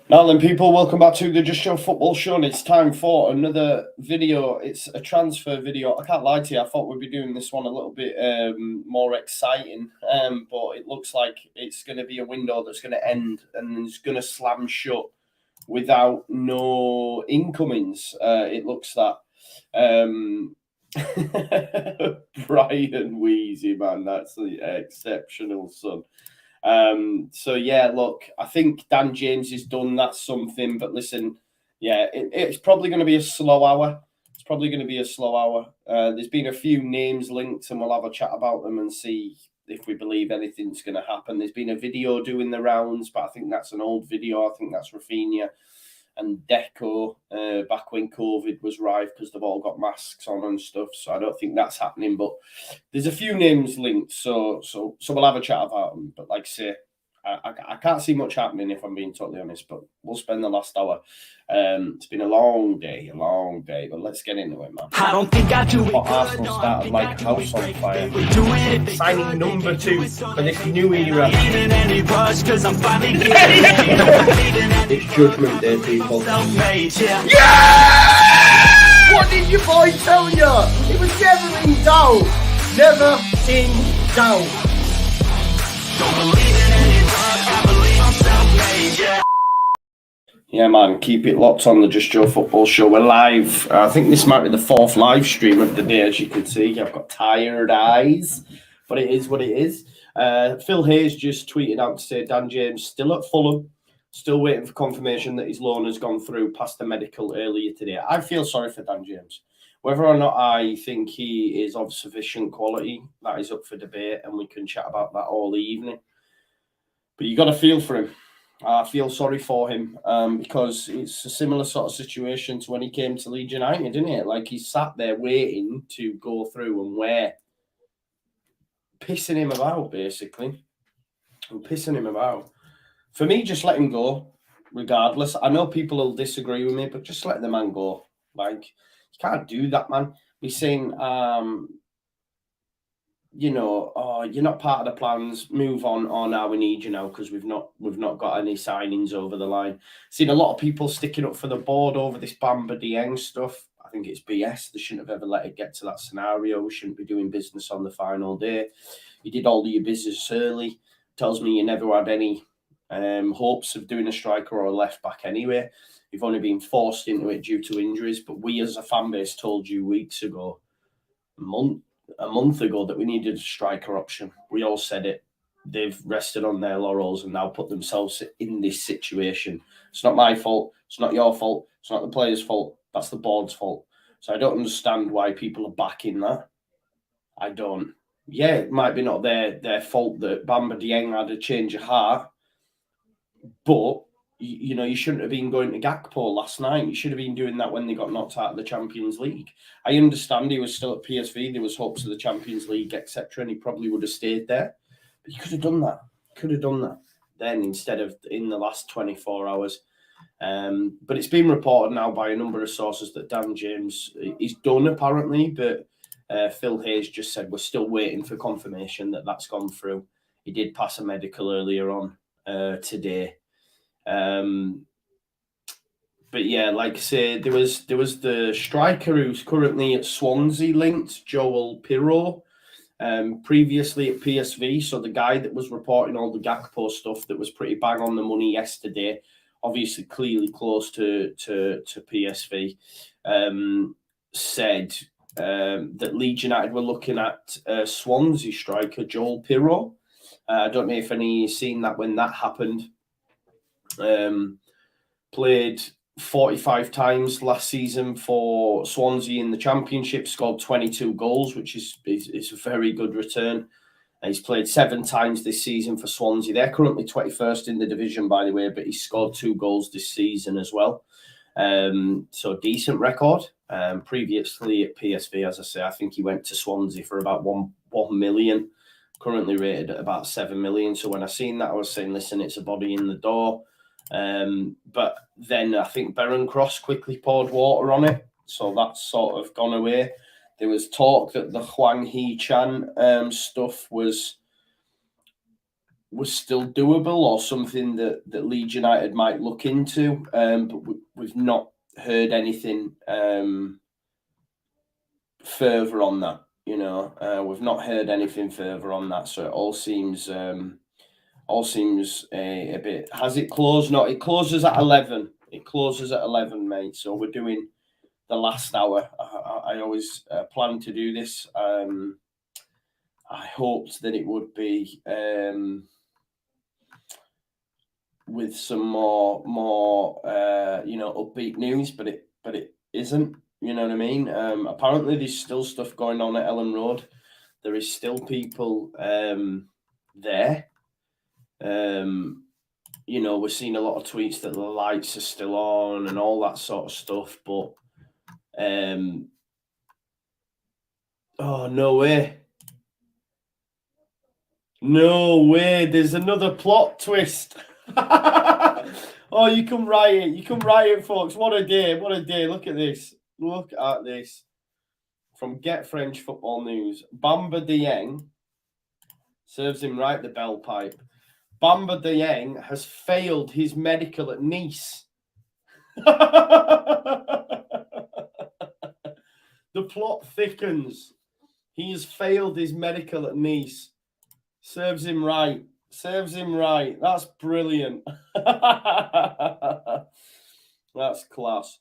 Now then, people, welcome back to the Just Show Football Show, and it's time for another video. It's a transfer video. I can't lie to you, I thought we'd be doing this one a little bit more exciting, but it looks like it's going to be a window that's going to end and it's going to slam shut without no incomings. It looks that. Brian Wheezy, man, that's the exceptional son. So yeah, look, I think Dan James is done. That's something. But listen, yeah, it's probably going to be a slow hour. It's probably going to be a slow hour. There's been a few names linked, and we'll have a chat about them and see if we believe anything's going to happen. There's been a video doing the rounds, but I think that's an old video. I think that's Rafinha and Deco back when COVID was rife because they've all got masks on and stuff. So I don't think that's happening. But there's a few names linked, so we'll have a chat about them. But like I say, I can't see much happening if I'm being totally honest. But we'll spend the last hour. It's been a long day. But let's get into it, man. I don't think I do it. Arsenal started like a house on fire. Signing number 2 for this new era. It's Judgment Day, people. Yeah! What did your boy tell you? It was never in doubt. Never in doubt. Don't believe in any luck. I believe I'm self-made, yeah. Yeah, man, keep it locked on the Just Joe Football Show. We're live. I think this might be the 4th live stream of the day, as you can see. I've got tired eyes, but it is what it is. Phil Hayes just tweeted out to say Dan James still at Fulham, still waiting for confirmation that his loan has gone through past the medical earlier today. I feel sorry for Dan James. Whether or not I think he is of sufficient quality, that is up for debate, and we can chat about that all evening. But you got to feel for him. I feel sorry for him because it's a similar sort of situation to when he came to Leeds United, isn't it? Like, he sat there waiting to go through and we're pissing him about, basically. And pissing him about. For me, just let him go, regardless. I know people will disagree with me, but just let the man go. Like, you can't do that, man. He's saying, you know, oh, you're not part of the plans, move on, or now we need you now because we've not got any signings over the line. Seen a lot of people sticking up for the board over this Bamba Dieng stuff. I think it's BS. They shouldn't have ever let it get to that scenario. We shouldn't be doing business on the final day. You did all your business early. Tells me you never had any hopes of doing a striker or a left back anyway. You've only been forced into it due to injuries. But we as a fan base told you weeks ago, a month ago, that we needed a striker option. We all said it. They've rested on their laurels and now put themselves in this situation. It's not my fault. It's not your fault. It's not the players' fault. That's the board's fault. So I don't understand why people are backing that. I don't. Yeah, it might be not their fault that Bamba Dieng had a change of heart, but you know, you shouldn't have been going to Gakpo last night. You should have been doing that when they got knocked out of the Champions League. I understand he was still at PSV. There was hopes of the Champions League, etc., and he probably would have stayed there. But you could have done that. Then instead of in the last 24 hours. But it's been reported now by a number of sources that Dan James is done, apparently. But Phil Hayes just said we're still waiting for confirmation that that's gone through. He did pass a medical earlier on today. But yeah, like I say, there was the striker who's currently at Swansea linked, Joel Pirro, previously at PSV. So the guy that was reporting all the Gakpo stuff that was pretty bang on the money yesterday, obviously clearly close to PSV, said that Leeds United were looking at Swansea striker Joel Pirro. I don't know if any seen that when that happened. Played 45 times last season for Swansea in the Championship, scored 22 goals, which is a very good return. And he's played 7 times this season for Swansea. They're currently 21st in the division, by the way, but he's scored 2 goals this season as well. So decent record. Previously at PSV, as I say, I think he went to Swansea for about 1 million, currently rated at about 7 million. So when I seen that, I was saying, listen, it's a body in the door. But then I think Beren Cross quickly poured water on it, so that's sort of gone away. There was talk that the Hwang Hee-chan stuff was was still doable or something that Leeds United might look into. But we've not heard anything further on that. You know, we've not heard anything further on that. So it all seems a bit. Has it closed? No, it closes at 11. It closes at 11, mate. So we're doing the last hour. I always plan to do this. I hoped that it would be with some more upbeat news, but it isn't. You know what I mean? Apparently, there's still stuff going on at Ellen Road. There is still people there. We're seeing a lot of tweets that the lights are still on and all that sort of stuff, but oh, no way. No way, there's another plot twist. Oh, you can write it. You can write it, folks. What a day. What a day. Look at this. Look at this. From Get French Football News. Bamba Dieng serves him right the bell pipe. Bamba Dieng has failed his medical at Nice. The plot thickens. He has failed his medical at Nice. Serves him right. Serves him right. That's brilliant. That's class.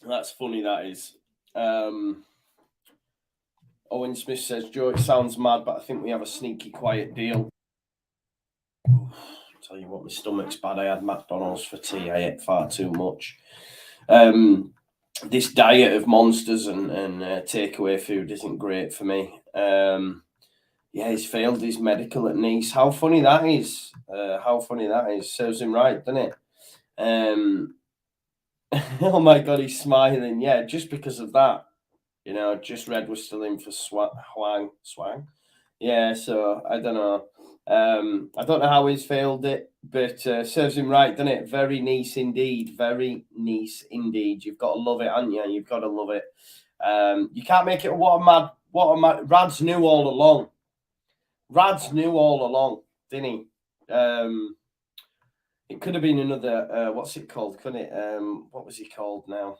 That's funny, that is. Owen Smith says, Joe, it sounds mad, but I think we have a sneaky quiet deal. I'll tell you what, my stomach's bad. I had McDonald's for tea. I ate far too much. This diet of monsters and takeaway food isn't great for me. He's failed his medical at Nice. How funny that is. Serves him right, doesn't it? Oh my God, he's smiling. Yeah, just because of that. You know, just read we're still in for Swang. Yeah, so I don't know. I don't know how he's failed it, but serves him right, doesn't it? Very Nice indeed. Very Nice indeed. You've got to love it, haven't you? You've got to love it. You can't make it. What a mad. Rads knew all along. Didn't he? It could have been another. What's it called? Couldn't it? What was he called now?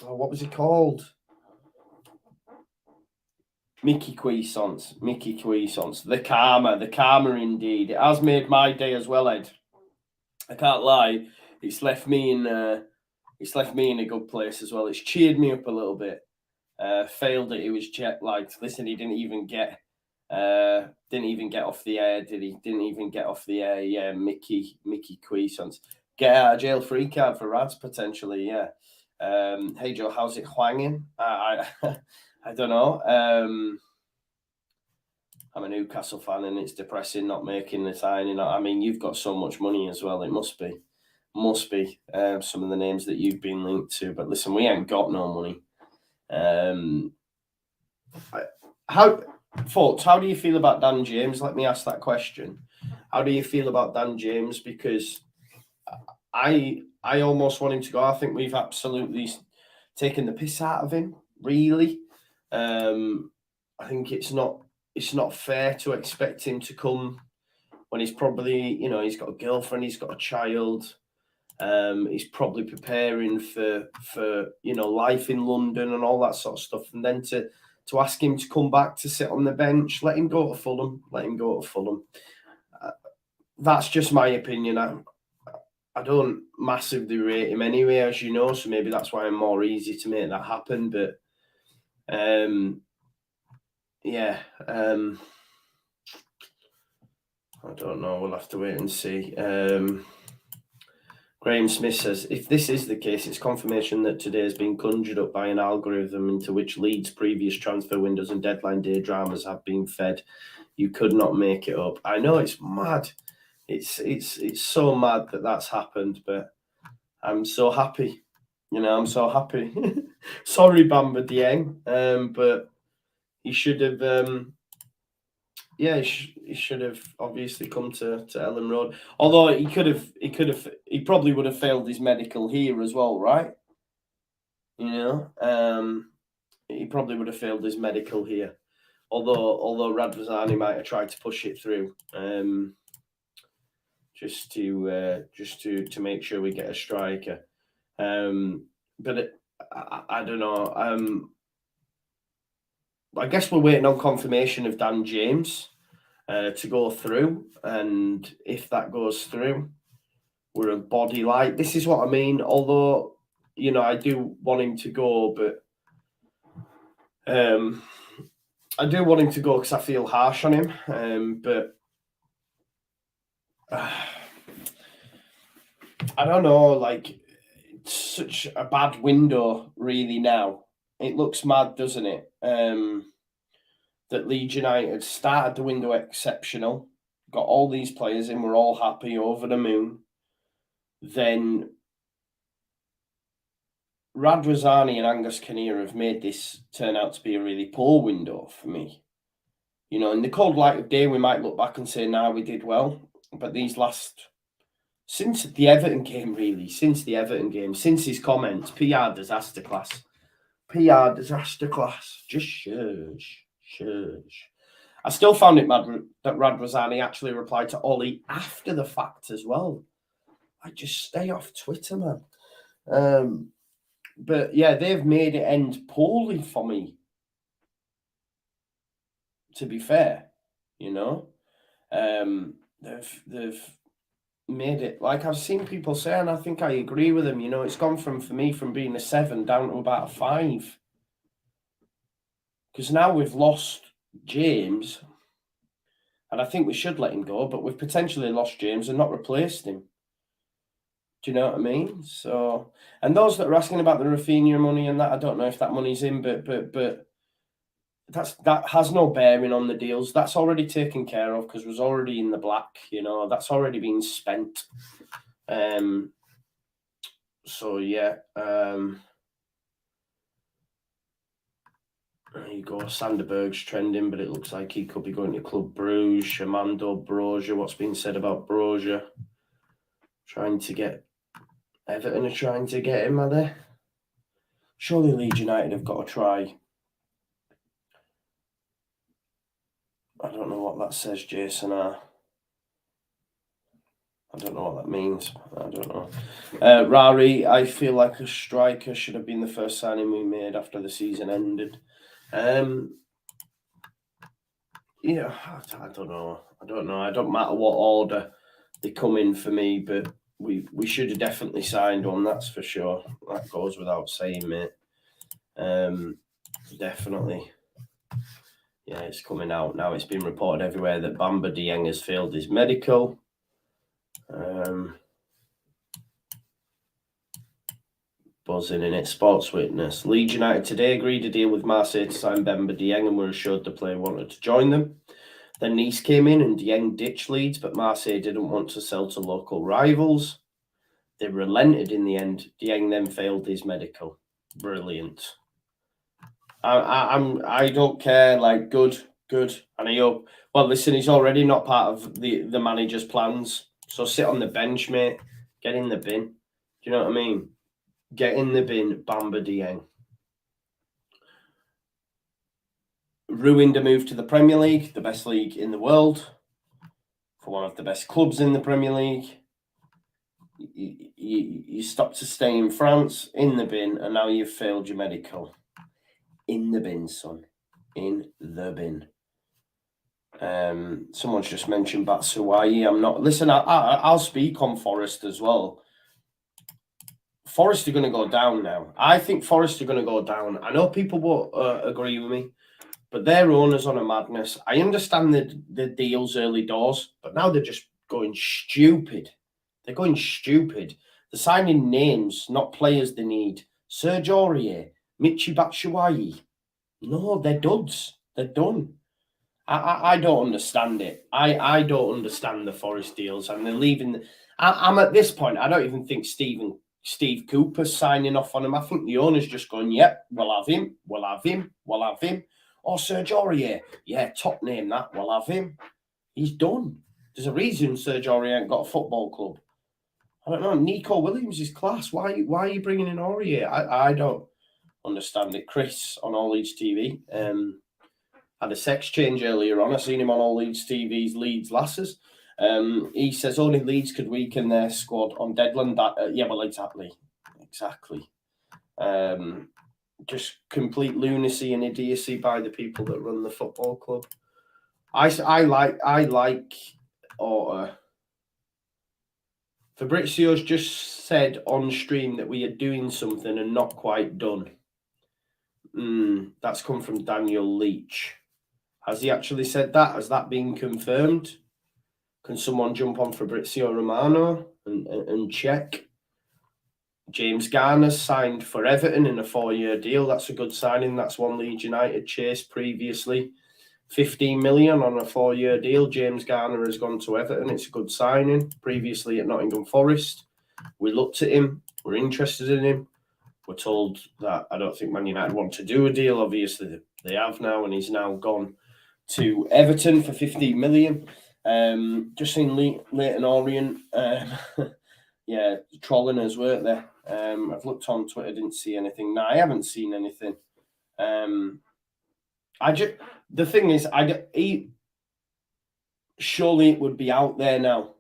Oh, what was he called? Mickey Cuisance. The karma indeed. It has made my day as well, Ed. I can't lie. It's left me in a good place as well. It's cheered me up a little bit. Failed it. He was jet lagged. Listen, he didn't even get off the air, did he? Didn't even get off the air. Yeah, Mickey Cuisance. Get out of jail free card for Rads potentially. Yeah. Hey Joe, how's it hwanging? I don't know. I'm a Newcastle fan and it's depressing not making the signing. I mean, you've got so much money as well. It must be some of the names that you've been linked to. But listen, we ain't got no money. Folks, how do you feel about Dan James? Let me ask that question. How do you feel about Dan James? Because I almost want him to go. I think we've absolutely taken the piss out of him, really. I think it's not fair to expect him to come when he's probably, he's got a girlfriend, he's got a child. He's probably preparing for life in London and all that sort of stuff. And then to ask him to come back to sit on the bench, let him go to Fulham. That's just my opinion. I don't massively rate him anyway, as you know, so maybe that's why I'm more easy to make that happen. But I don't know. We'll have to wait and see. Graham Smith says, if this is the case, it's confirmation that today has been conjured up by an algorithm into which Leeds' previous transfer windows and deadline day dramas have been fed. You could not make it up. I know, it's mad. It's so mad that that's happened, but I'm so happy. I'm so happy. Sorry, Bamba Dieng, but he should have. He should have obviously come to Ellen Road. Although he probably would have failed his medical here as well, right? He probably would have failed his medical here. Although Radrizzani might have tried to push it through, just to make sure we get a striker. But I don't know. I guess we're waiting on confirmation of Dan James to go through, and if that goes through, we're a body light. This is what I mean. Although, you know, I do want him to go, but I do want him to go because I feel harsh on him. But I don't know. Like, it's such a bad window, really. Now it looks mad, doesn't it? That Leeds United started the window exceptional, got all these players in, we're all happy, over the moon. Then Radrizzani and Angus Kinnear have made this turn out to be a really poor window for me. You know, in the cold light of day, we might look back and say, nah, we did well. But these since the Everton game, really, since his comments, PR disaster class. Just shush. I still found it mad that Radrizzani actually replied to Ollie after the fact as well. I just stay off Twitter, man. But yeah, they've made it end poorly for me. To be fair, you know, they've made it, like I've seen people say, and I think I agree with them. You know, it's gone from being a 7 down to about a 5. Because now we've lost James, and I think we should let him go, but we've potentially lost James and not replaced him. Do you know what I mean? So, and those that are asking about the Rafinha money and that, I don't know if that money's in, but that has no bearing on the deals. That's already taken care of because it was already in the black. You know, that's already been spent. So yeah. There you go. Sanderberg's trending, but it looks like he could be going to Club Bruges. Armando Broja. What's been said about Broja? Everton are trying to get him, are they? Surely Leeds United have got to try. I don't know what that says, Jason. I don't know what that means. I don't know. Rari, I feel like a striker should have been the first signing we made after the season ended. Yeah, I don't know. I don't matter what order they come in for me, but we should have definitely signed one, that's for sure. That goes without saying, mate. Definitely. Yeah, it's coming out now. It's been reported everywhere that Bamba Dieng has failed his medical. Buzzing in it. Sports Witness. Leeds United today agreed a deal with Marseille to sign Bamba Dieng and were assured the player wanted to join them. Then Nice came in and Dieng ditched Leeds, but Marseille didn't want to sell to local rivals. They relented in the end. Dieng then failed his medical. Brilliant. I don't care. Like, good. And I hope. Well, listen, he's already not part of the manager's plans. So sit on the bench, mate. Get in the bin. Do you know what I mean? Get in the bin, Bamba Dieng. Ruined a move to the Premier League, the best league in the world, for one of the best clubs in the Premier League. You stopped to stay in France, in the bin, and now you've failed your medical. In the bin, son. In the bin. Someone's just mentioned Batshuayi. I'm not. Listen, I'll speak on Forest as well. Forest are going to go down now. I think Forest are going to go down. I know people won't agree with me, but their owners on a madness. I understand the deals early doors, but now they're just going stupid. They're going stupid. They're signing names, not players they need. Serge Aurier, Michy Batshuayi. No, they're duds. They're done. I don't understand it. I don't understand the Forest deals, and they're leaving. I'm at this point. I don't even think Steve Cooper's signing off on him. I think the owner's just going, yep, we'll have him. Or Serge Aurier. Yeah, top name that. We'll have him. He's done. There's a reason Serge Aurier ain't got a football club. I don't know. Nico Williams is class. Why are you bringing in Aurier? I don't understand it. Chris on All Leeds TV. had a sex change earlier on. I seen him on all Leeds TV's Leeds Lasses. He says only Leeds could weaken their squad on deadline. Yeah, well, exactly. Just complete lunacy and idiocy by the people that run the football club. I like Fabrizio's just said on stream that we are doing something and not quite done. That's come from Daniel Leach. Has he actually said that? Has that been confirmed? Can someone jump on Fabrizio Romano and check? James Garner's signed for Everton in a 4-year deal. That's a good signing. That's one Leeds United chased previously. 15 million on a 4-year deal. James Garner has gone to Everton. It's a good signing. Previously at Nottingham Forest, we looked at him. We're interested in him. We're told that I don't think Man United want to do a deal. Obviously, they have now, and he's now gone to Everton for 15 million. Just seen Leighton Orient, trolling us, weren't there? I've looked on Twitter, didn't see anything. No, I haven't seen anything. The thing is, surely it would be out there now.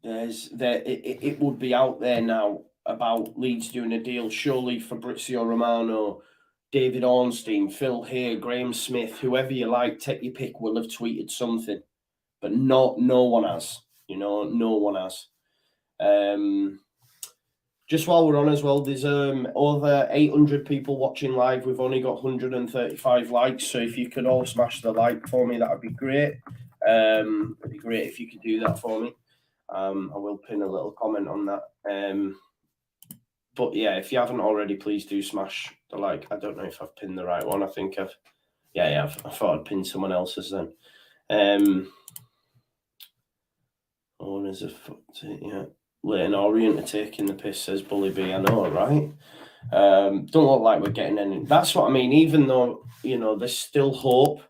It would be out there now about Leeds doing a deal. Surely Fabrizio Romano, David Ornstein, Phil Hay, Graham Smith, whoever you like, take your pick, will have tweeted something. But no one has. No one has. Just while we're on as well, there's over 800 people watching live. We've only got 135 likes, so if you could all smash the like for me, that would be great. It'd be great if you could do that for me. I will pin a little comment on that. But yeah, if you haven't already, please do smash the like. I don't know if I've pinned the right one. I think I've. Yeah. I thought I'd pin someone else's then. Owners of yeah. Leighton Orient are taking the piss, says Bully B. I know, right? Don't look like we're getting any. That's what I mean. Even though, there's still hope.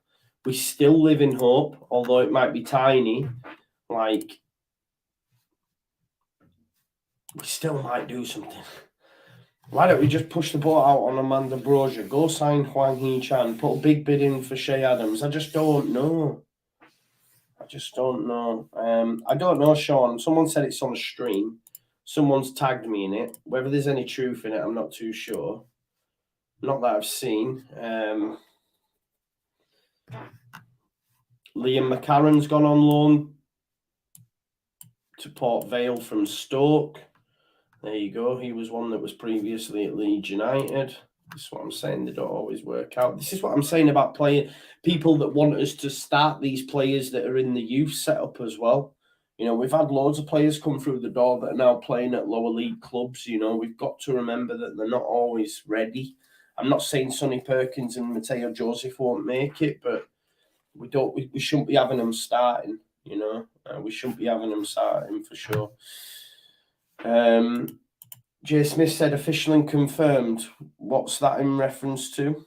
We still live in hope, although it might be tiny. Like, we still might do something. Why don't we just push the boat out on Amanda Brozier? Go sign Hwang Hee-chan. Put a big bid in for Shea Adams. I just don't know. I don't know, Sean. Someone said it's on a stream. Someone's tagged me in it. Whether there's any truth in it, I'm not too sure. Not that I've seen. Liam McCarran's gone on loan to Port Vale from Stoke. There you go. He was one that was previously at Leeds United. This is what I'm saying. They don't always work out. This is what I'm saying about people that want us to start these players that are in the youth setup as well. We've had loads of players come through the door that are now playing at lower league clubs. We've got to remember that they're not always ready. I'm not saying Sonny Perkins and Mateo Joseph won't make it, but we shouldn't be having them starting. We shouldn't be having them starting for sure. Jay Smith said official and confirmed. What's that in reference to?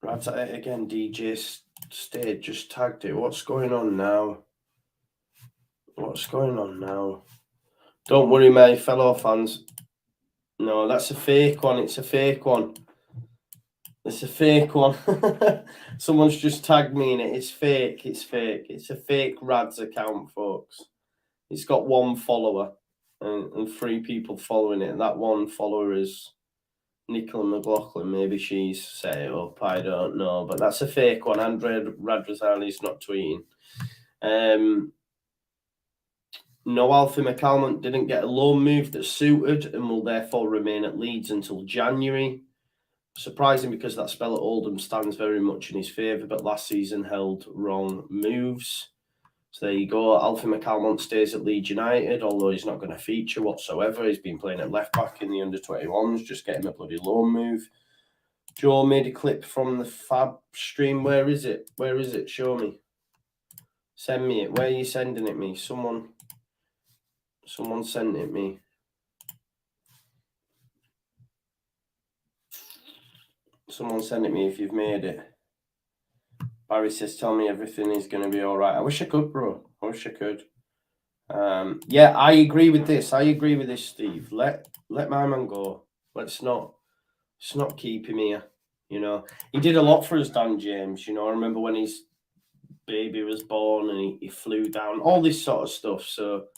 Right again, DJ Stayed just tagged it. What's going on now? Don't worry, my fellow fans. No, that's a fake one. It's a fake one. Someone's just tagged me in it. It's fake. It's a fake Rads account, folks. It's got one follower and 3 people following it. That one follower is Nicola McLaughlin. Maybe she's set it up. I don't know. But that's a fake one. Andrea Radrazali's not tweeting. No, Alfie McCalmont didn't get a loan move that suited and will therefore remain at Leeds until January. Surprising because that spell at Oldham stands very much in his favour, but last season held wrong moves. So there you go. Alfie McCalmont stays at Leeds United, although he's not going to feature whatsoever. He's been playing at left back in the under-21s, just getting a bloody loan move. Joe made a clip from the Fab stream. Where is it? Show me. Send me it. Where are you sending it me? Someone sent it me. Someone send it me if you've made it. Barry says, tell me everything is going to be all right. I wish I could, bro. I wish I could. Yeah, I agree with this. Steve. Let my man go. Let's not It's not keeping me here. You know, he did a lot for us, Dan James. You know, I remember when his baby was born and he flew down, all this sort of stuff. So,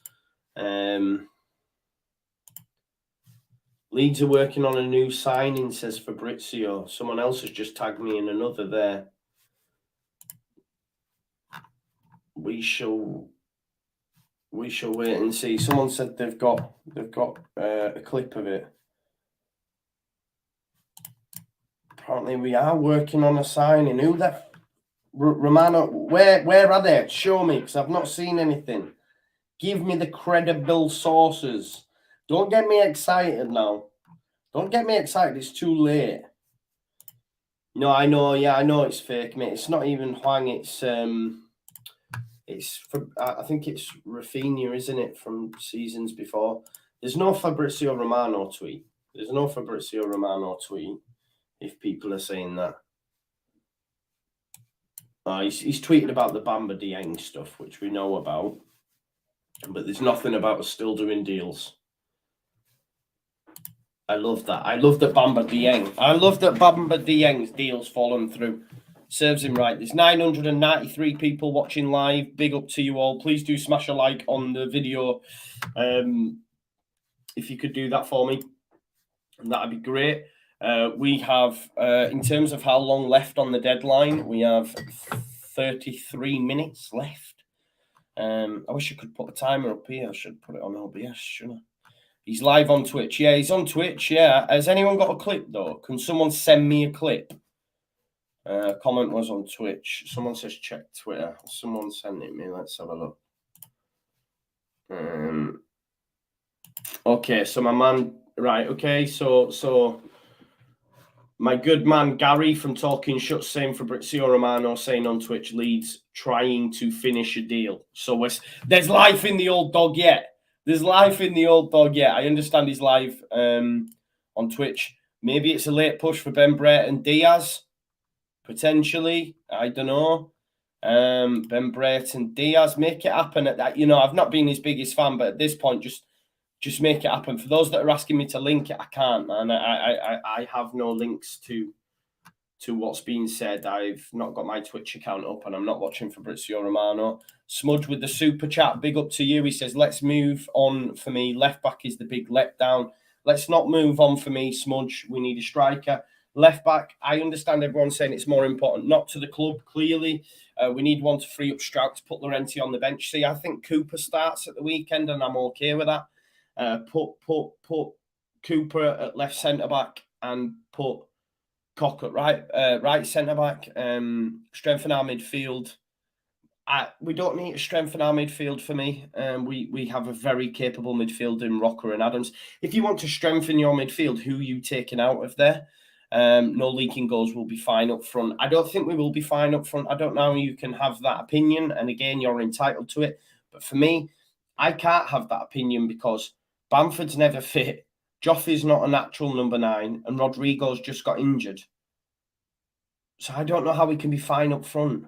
Leeds are working on a new signing, says Fabrizio. Someone else has just tagged me in another there. We shall wait and see. Someone said they've got a clip of it. Apparently, we are working on a signing. Who that? Romano? Where are they? Show me, because I've not seen anything. Give me the credible sources. Don't get me excited now. Don't get me excited. It's too late. No, I know. Yeah, I know it's fake, mate. It's not even Huang. It's from, I think it's Rafinha, isn't it, from seasons before? There's no Fabrizio Romano tweet. There's no Fabrizio Romano tweet. If people are saying that, he's tweeted about the Bamba Dieng stuff, which we know about, but there's nothing about us still doing deals. I love that. I love that Bamba Dieng's deal's fallen through. Serves him right. There's 993 people watching live. Big up to you all. Please do smash a like on the video. If you could do that for me, that'd be great. We have, in terms of how long left on the deadline, we have 33 minutes left. I wish I could put a timer up here. I should put it on OBS, shouldn't I? He's live on Twitch. Yeah, he's on Twitch. Yeah. Has anyone got a clip, though? Can someone send me a clip? Comment was on Twitch. Someone says check Twitter. Someone sent it me. Let's have a look. Okay, so my man... Right, okay, so my good man Gary from Talking Shut saying Fabrizio Romano saying on Twitch, Leeds trying to finish a deal. So there's life in the old dog yet. There's life in the old dog yet. I understand he's live on Twitch. Maybe it's a late push for Ben Brett and Diaz. Potentially. I don't know. Ben Brett and Diaz, make it happen at that. You know, I've not been his biggest fan, but at this point, just make it happen. For those that are asking me to link it, I can't, man. I have no links to what's being said. I've not got my Twitch account up, and I'm not watching Fabrizio Romano. Smudge with the super chat. Big up to you. He says, let's move on for me. Left back is the big letdown. Let's not move on for me, Smudge. We need a striker. Left back, I understand everyone saying it's more important. Not to the club, clearly. We need one to free up Stroud to put Llorente on the bench. See, I think Cooper starts at the weekend, and I'm okay with that. Put Cooper at left centre back and put Cock at right centre back. Strengthen our midfield. We don't need to strengthen our midfield for me. We have a very capable midfield in Rocker and Adams. If you want to strengthen your midfield, who are you taking out of there? No leaking goals, will be fine up front. I don't think we will be fine up front. I don't know how you can have that opinion. And again, you're entitled to it. But for me, I can't have that opinion because Bamford's never fit. Joffrey's not a natural number 9. And Rodrigo's just got injured. So I don't know how we can be fine up front.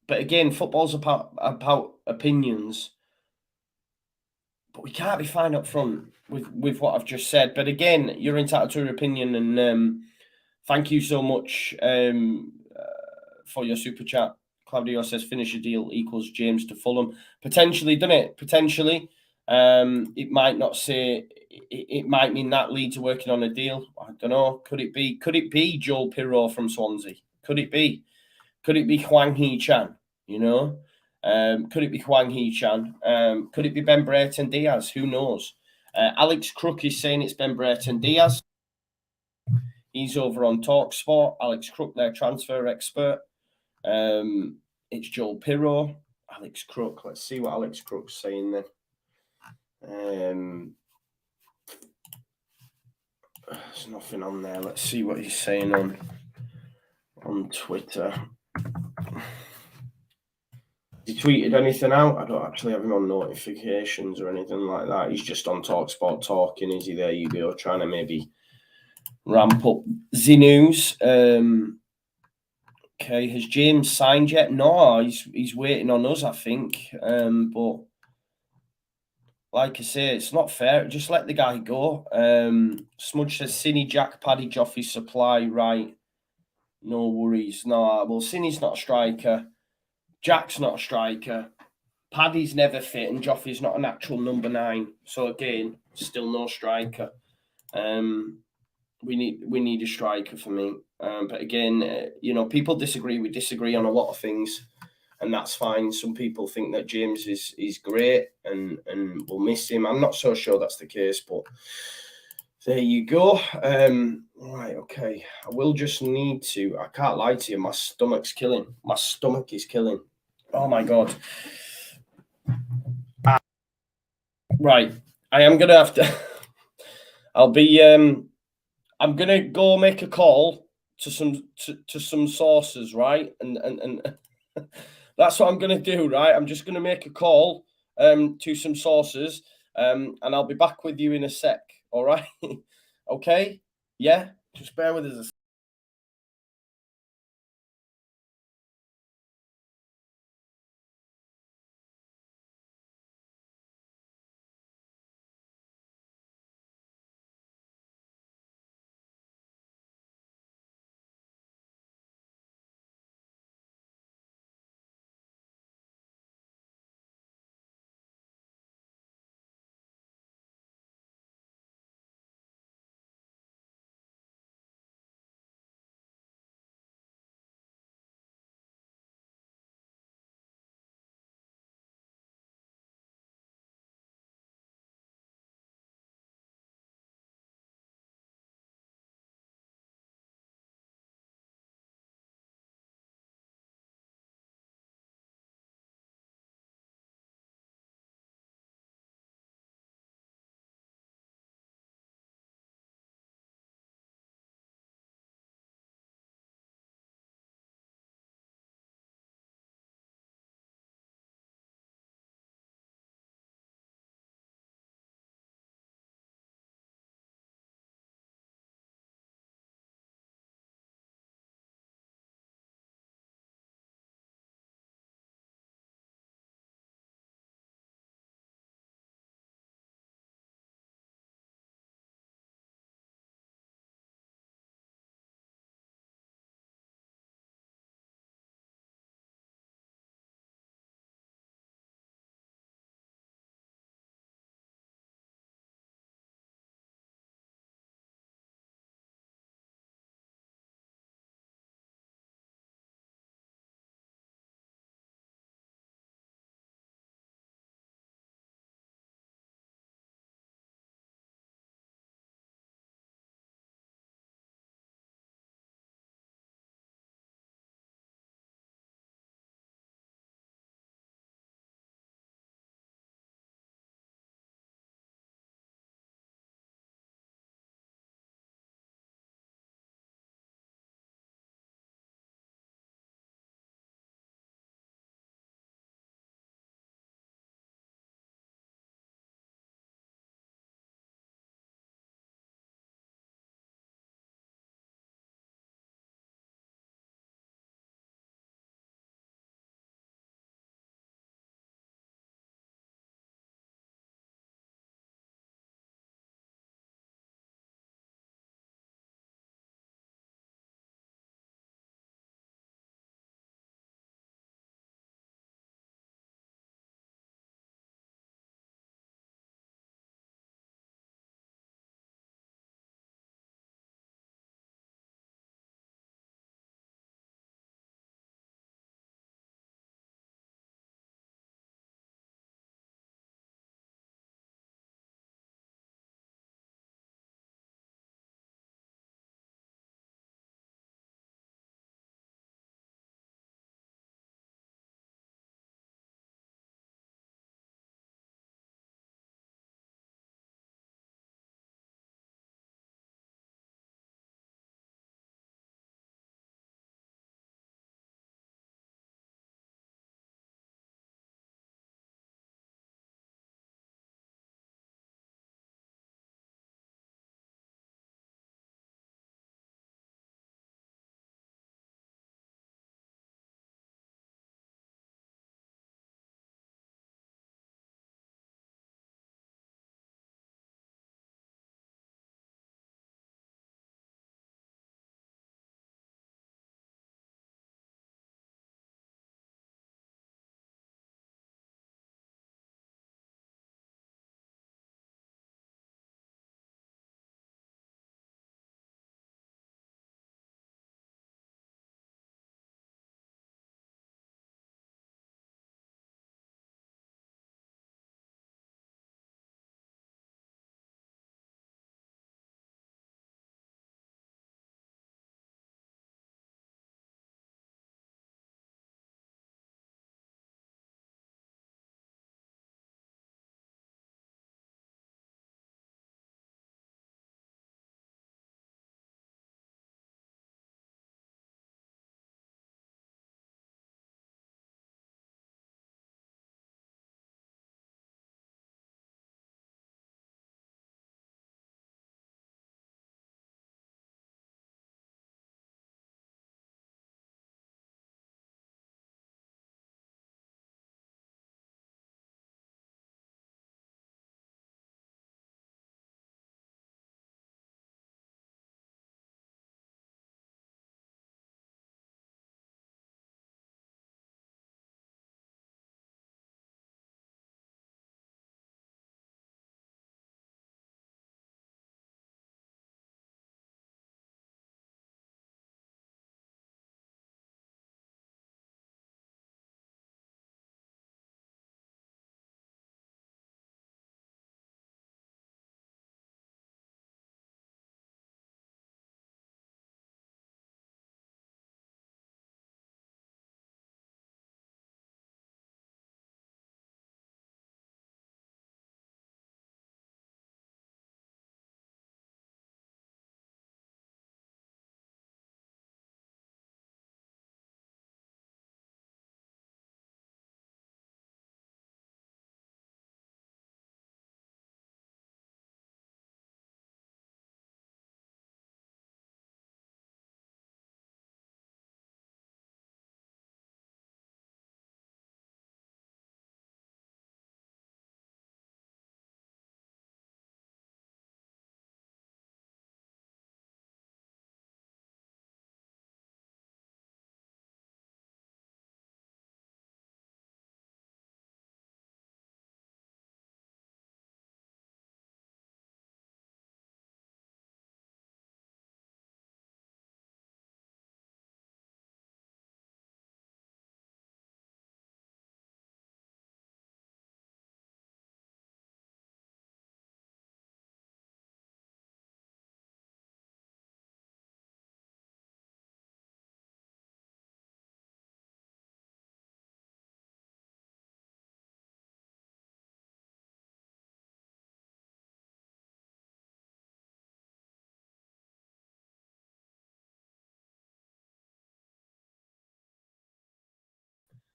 But again, football's about opinions. But we can't be fine up front with what I've just said. But again, you're entitled to your opinion. And thank you so much for your super chat. Claudio says, finish a deal equals James to Fulham. Potentially, doesn't it? Potentially. It might not say... It might mean that Leeds are working on a deal. I don't know. Could it be Joel Pirro from Swansea? Could it be? Could it be Hwang Hee-chan? You know? Could it be Hwang Hee-chan? Could it be Ben Brett and Diaz? Who knows? Alex Crook is saying it's Ben Brett and Diaz. He's over on TalkSport. Alex Crook, their transfer expert. It's Joel Pirro. Alex Crook. Let's see what Alex Crook's saying then. There's nothing on there. Let's see what he's saying on Twitter. He tweeted anything out? I don't actually have him on notifications or anything like that. He's just on TalkSport talking. Is he? There you go. Trying to maybe ramp up the news. Okay, has James signed yet? No, he's waiting on us, I think. But like I say, it's not fair. Just let the guy go. Smudge says, Cine, Jack, Paddy, Joffrey, supply, right. No worries. No, well, Cine's not a striker. Jack's not a striker. Paddy's never fit, and Joffrey's not an actual number 9. So again, still no striker. We need a striker for me. But again, you know, people disagree. We disagree on a lot of things, and that's fine. Some people think that James is great, and we'll miss him. I'm not so sure that's the case, but there you go. Right, okay. I will just need to. I can't lie to you. My stomach's killing. My stomach is killing. Oh my god. Right, I am gonna have to. I'll be. I'm gonna go make a call to some sources, right? And that's what I'm gonna do, right? I'm just gonna make a call to some sources, and I'll be back with you in a sec. All right? Okay? Yeah. Just bear with us.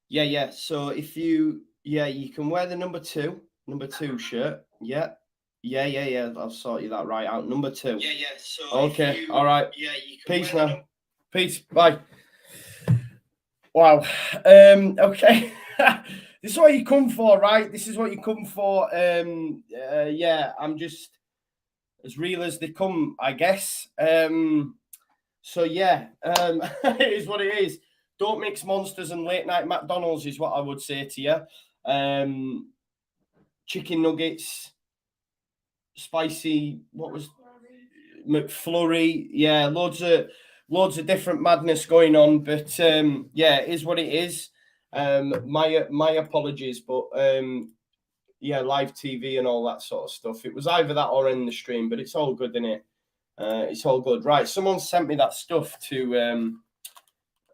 Yeah. So if you, you can wear the number two shirt. Yeah. I'll sort you that right out. Number 2. Yeah. So okay. All right. Yeah, you can Peace wear now. Peace. Bye. Wow. Okay. This is what you come for, right? This is what you come for. Yeah, I'm just as real as they come, I guess. So yeah, it is what it is. Don't mix monsters and late night McDonald's is what I would say to you. Chicken nuggets, spicy. What was McFlurry? Yeah, loads of different madness going on. But yeah, it is what it is. My apologies, but yeah, live TV and all that sort of stuff. It was either that or in the stream, but it's all good, isn't it? It's all good. Right, someone sent me that stuff to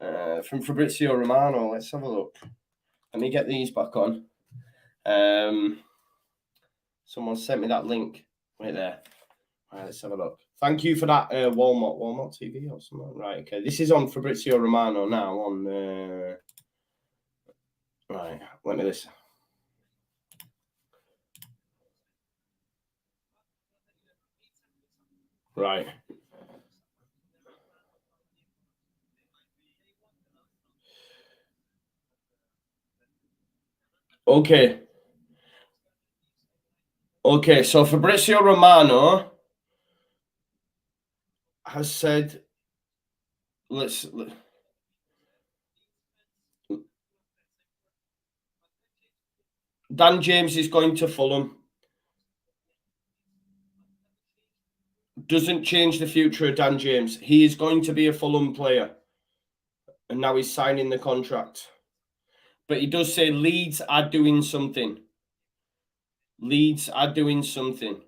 from Fabrizio Romano. Let's have a look. Let me get these back on. Someone sent me that link right there. Right, let's have a look. Thank you for that, Walmart TV or something. Right, okay. This is on Fabrizio Romano now on... right, let me listen. Right. Okay. Okay, so Fabrizio Romano has said, Dan James is going to Fulham. Doesn't change the future of Dan James. He is going to be a Fulham player. And now he's signing the contract. But he does say Leeds are doing something. Leeds are doing something.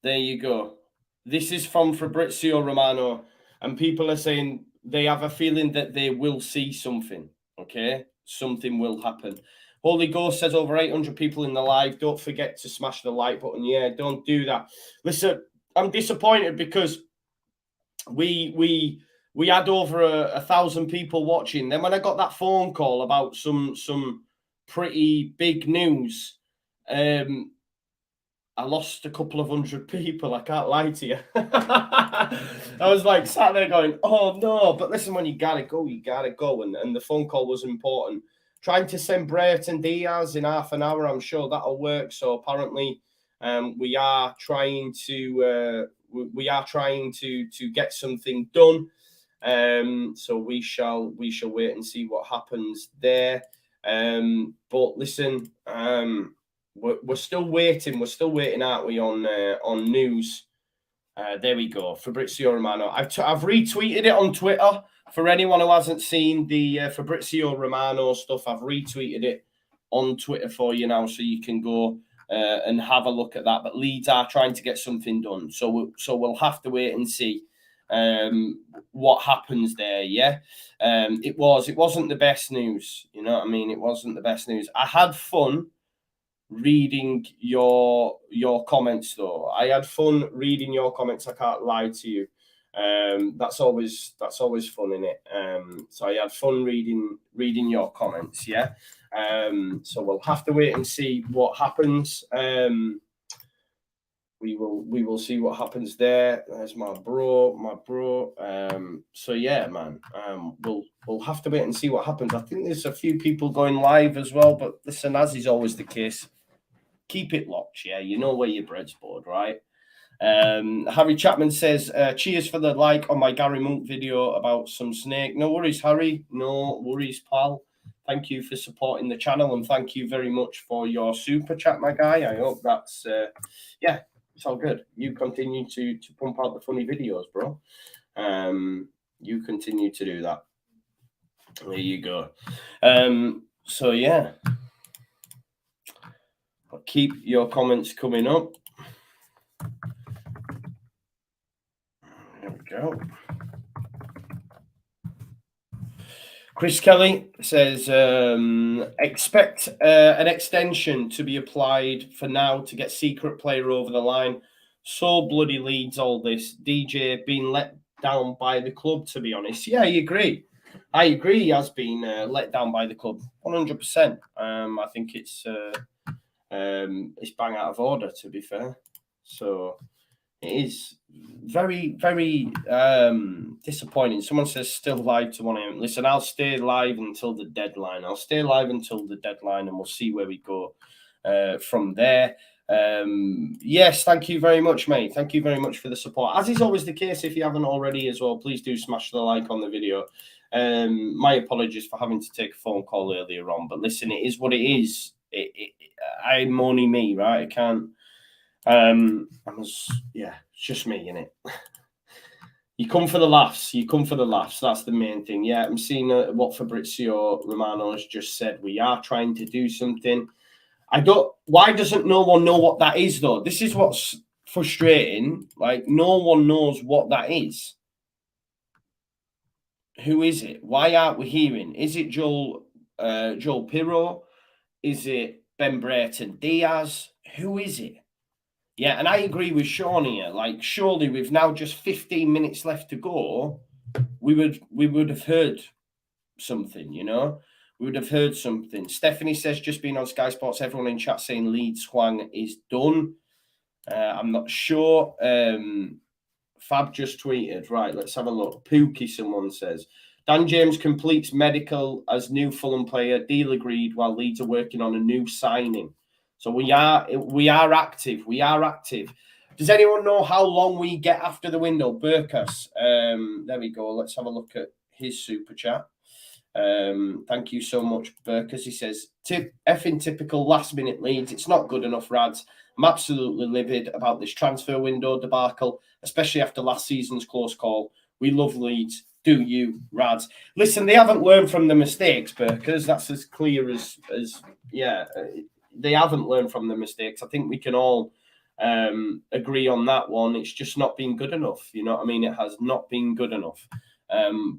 There you go. This is from Fabrizio Romano. And people are saying they have a feeling that they will see something. Okay? Something will happen. Holy Ghost says over 800 people in the live. Don't forget to smash the like button. Yeah, don't do that. Listen, I'm disappointed because we had over 1,000 people watching. Then when I got that phone call about some pretty big news, I lost a couple of hundred people. I can't lie to you. I was like sat there going, oh no. But listen, when you gotta go, you gotta go. And the phone call was important. Trying to send Brereton Diaz in half an hour. I'm sure that'll work. So apparently we are trying to get something done. So we shall wait and see what happens there. But listen, we're still waiting. We're still waiting, aren't we, on news? There we go. Fabrizio Romano. I've retweeted it on Twitter. For anyone who hasn't seen the Fabrizio Romano stuff, I've retweeted it on Twitter for you now, so you can go and have a look at that. But Leeds are trying to get something done, so we'll have to wait and see what happens there. Yeah, it wasn't the best news. You know what I mean? It wasn't the best news. I had fun reading your comments though. I had fun reading your comments. I can't lie to you. That's always fun, in it. So I had fun reading your comments. Yeah. So we'll have to wait and see what happens. We will see what happens there. There's my bro. So yeah, man. We'll have to wait and see what happens. I think there's a few people going live as well, but listen, as is always the case, keep it locked. Yeah, you know where your bread's bought, right? Harry Chapman says, cheers for the like on my Gary Monk video about some snake. No worries, Harry. No worries, pal. Thank you for supporting the channel, and thank you very much for your super chat, my guy. I hope that's yeah, it's all good. You continue to pump out the funny videos, bro. You continue to do that. There you go. So yeah, I'll keep your comments coming up. There we go. Chris Kelly says, expect an extension to be applied for now to get secret player over the line. So bloody Leeds all this. DJ being let down by the club, to be honest. Yeah, I agree. I agree. He has been let down by the club 100%. I think it's bang out of order, to be fair. So it is very, very disappointing. Someone says still live to 1 a.m. Listen, I'll stay live until the deadline. I'll stay live until the deadline, and we'll see where we go from there. Yes, thank you very much, mate. Thank you very much for the support. As is always the case, if you haven't already as well, please do smash the like on the video. My apologies for having to take a phone call earlier on, but listen, it is what it is. I'm only me, right? I can't. It's just me, innit? You come for the laughs. You come for the laughs. That's the main thing. Yeah, I'm seeing what Fabrizio Romano has just said. We are trying to do something. Why doesn't no one know what that is, though? This is what's frustrating. Like, no one knows what that is. Who is it? Why aren't we hearing? Is it Joel Pirro? Is it Ben Brereton Diaz? Who is it? Yeah, and I agree with Sean here. Like, surely with now just 15 minutes left to go, we would have heard something, you know? We would have heard something. Stephanie says, just being on Sky Sports, everyone in chat saying Leeds Hwang is done. I'm not sure. Fab just tweeted. Right, let's have a look. Pookie, someone says. Dan James completes medical as new Fulham player. Deal agreed while Leeds are working on a new signing. So we are active. We are active. Does anyone know how long we get after the window? Burkus. There we go. Let's have a look at his super chat. Thank you so much, Burkus. He says, effing typical last minute Leeds. It's not good enough, Rads. I'm absolutely livid about this transfer window debacle, especially after last season's close call. We love Leeds. Do you, Rads? Listen, they haven't learned from the mistakes, Burkus. That's as clear as they haven't learned from the mistakes. I think we can all agree on that one. It's just not been good enough. You know what I mean? It has not been good enough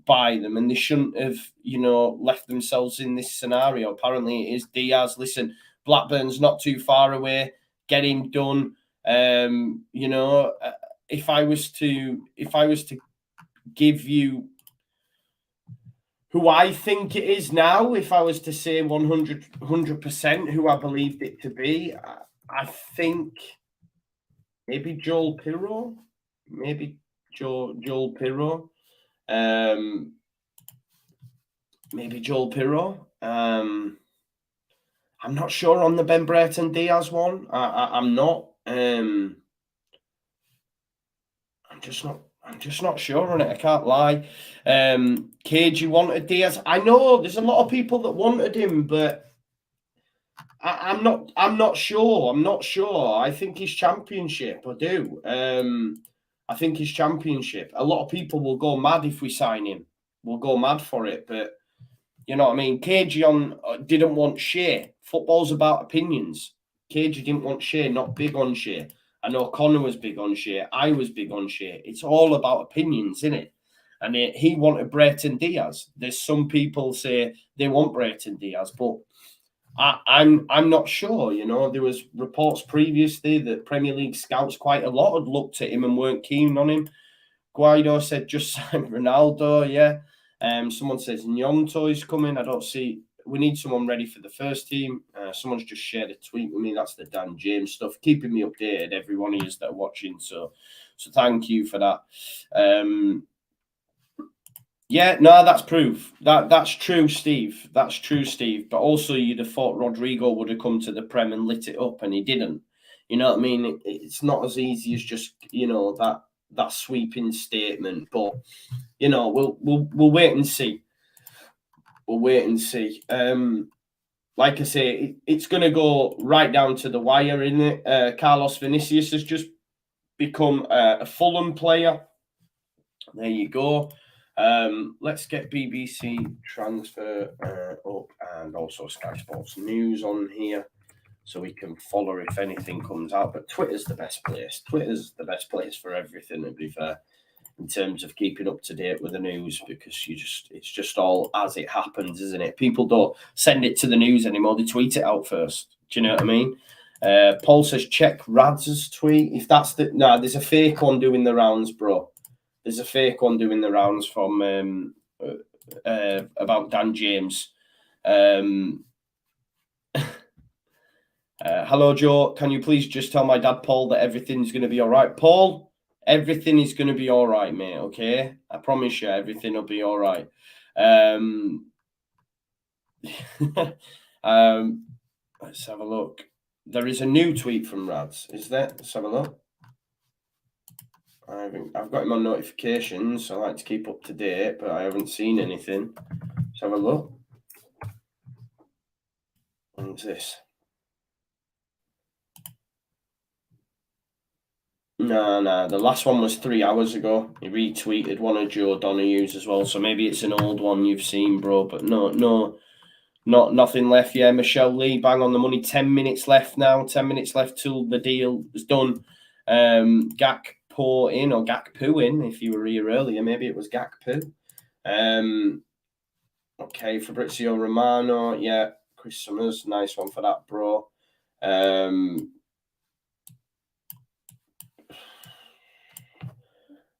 by them, and they shouldn't have, left themselves in this scenario. Apparently, it is Diaz. Listen, Blackburn's not too far away. Get him done. If I was to give you who I think it is now, if I was to say 100% who I believed it to be, I think maybe Joel Pirro. Maybe Joel Pirro. Maybe Joel Pirro. I'm not sure on the Ben Brereton Diaz one. I'm not. I'm just not sure on it. I can't lie. Cage, you wanted Diaz. I know there's a lot of people that wanted him, but I'm not sure. I'm not sure. I think he's Championship. I do. I think he's Championship. A lot of people will go mad if we sign him. We'll go mad for it, but you know what I mean? KG didn't want Shea. Football's about opinions. KG didn't want Shea, not big on Shea. I know Connor was big on Shea. I was big on Shea. It's all about opinions, isn't it? And he wanted Brereton Diaz. There's some people say they want Brereton Diaz, but I'm not sure. There was reports previously that Premier League scouts quite a lot had looked at him and weren't keen on him. Guaido said just sign Ronaldo. Yeah. Someone says Gnonto is coming. I don't see. We need someone ready for the first team. Someone's just shared a tweet with me. That's the Dan James stuff, keeping me updated. Everyone is that are watching. So thank you for that. That's proof. That's true, Steve. That's true, Steve. But also, you'd have thought Rodrigo would have come to the Prem and lit it up, and he didn't. You know what I mean? It's not as easy as just that sweeping statement. But we'll wait and see. We'll wait and see. Like I say, it's going to go right down to the wire, isn't it? Carlos Vinicius has just become a Fulham player. There you go. Let's get BBC transfer up and also Sky Sports News on here so we can follow if anything comes out. But Twitter's the best place. Twitter's the best place for everything, to be fair, in terms of keeping up to date with the news, because it's just all as it happens, isn't it? People don't send it to the news anymore. They tweet it out first. Do you know what I mean? Paul says, check Rads's tweet. If that's there's a fake one doing the rounds, bro. There's a fake one doing the rounds from about Dan James. Hello, Joe. Can you please just tell my dad, Paul, that everything's going to be all right? Paul, everything is going to be all right, mate, okay? I promise you, everything will be all right. Let's have a look. There is a new tweet from Rads, is there? Let's have a look. I've got him on notifications, so I like to keep up to date, but I haven't seen anything. Let's have a look. What's this? No. The last one was 3 hours ago. He retweeted one of Joe Donohue's as well, so maybe it's an old one you've seen, bro. But nothing left. Yeah, Michelle Lee, bang on the money. 10 minutes left now. 10 minutes left till the deal is done. Gakpo in, or Gakpo in, if you were here earlier. Maybe it was Gakpo. Okay, Fabrizio Romano. Yeah, Chris Summers. Nice one for that, bro.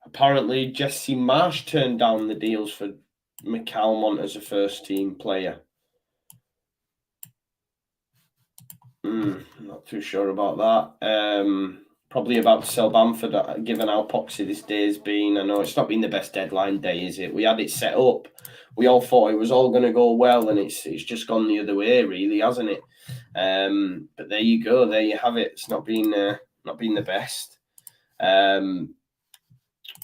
Apparently, Jesse Marsh turned down the deals for McCalmont as a first-team player. Not too sure about that. Probably about to sell Bamford, given how poxy this day has been. I know it's not been the best deadline day, is it? We had it set up. We all thought it was all going to go well, and it's just gone the other way, really, hasn't it? But there you go. There you have it. It's not been the best.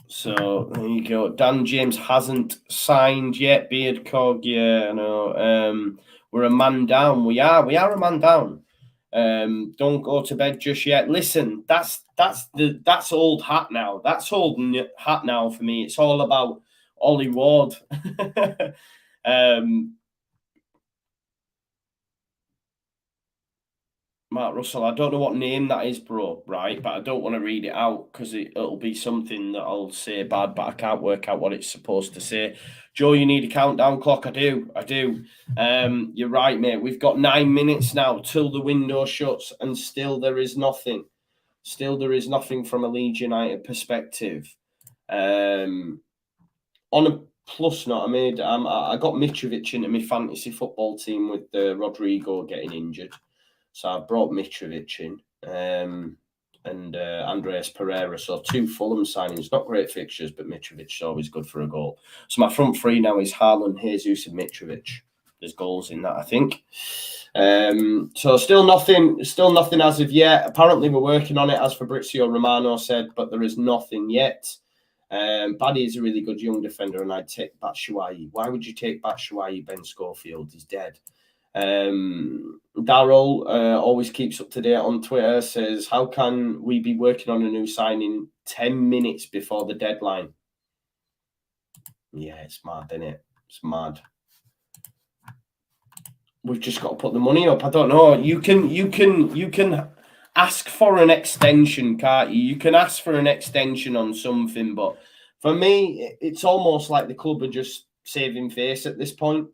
So there you go. Dan James hasn't signed yet. Beard Cog, yeah, I know. We're a man down. We are a man down. Don't go to bed just yet. Listen, that's old hat now. That's old hat now for me. It's all about Ollie Ward. Mark Russell, I don't know what name that is, bro, right? But I don't want to read it out because it'll be something that I'll say bad, but I can't work out what it's supposed to say. Joe, you need a countdown clock. I do. You're right, mate. We've got 9 minutes now till the window shuts, and still there is nothing. Still there is nothing from a Leeds United perspective. On a plus note, I got Mitrovic into my fantasy football team with Rodrigo getting injured. So I brought Mitrovic in and Andreas Pereira. So 2 Fulham signings. Not great fixtures, but Mitrovic is always good for a goal. So my front three now is Haaland, Jesus and Mitrovic. There's goals in that, I think. So still nothing as of yet. Apparently we're working on it, as Fabrizio Romano said, but there is nothing yet. Baddy is a really good young defender, and I'd take Batshuayi. Why would you take Batshuayi? Ben Schofield is dead. Daryl always keeps up to date on Twitter, says, how can we be working on a new signing 10 minutes before the deadline? Yeah, it's mad, isn't it? It's mad. We've just got to put the money up. I don't know. You can ask for an extension, can't you? You can ask for an extension on something, but for me, it's almost like the club are just saving face at this point.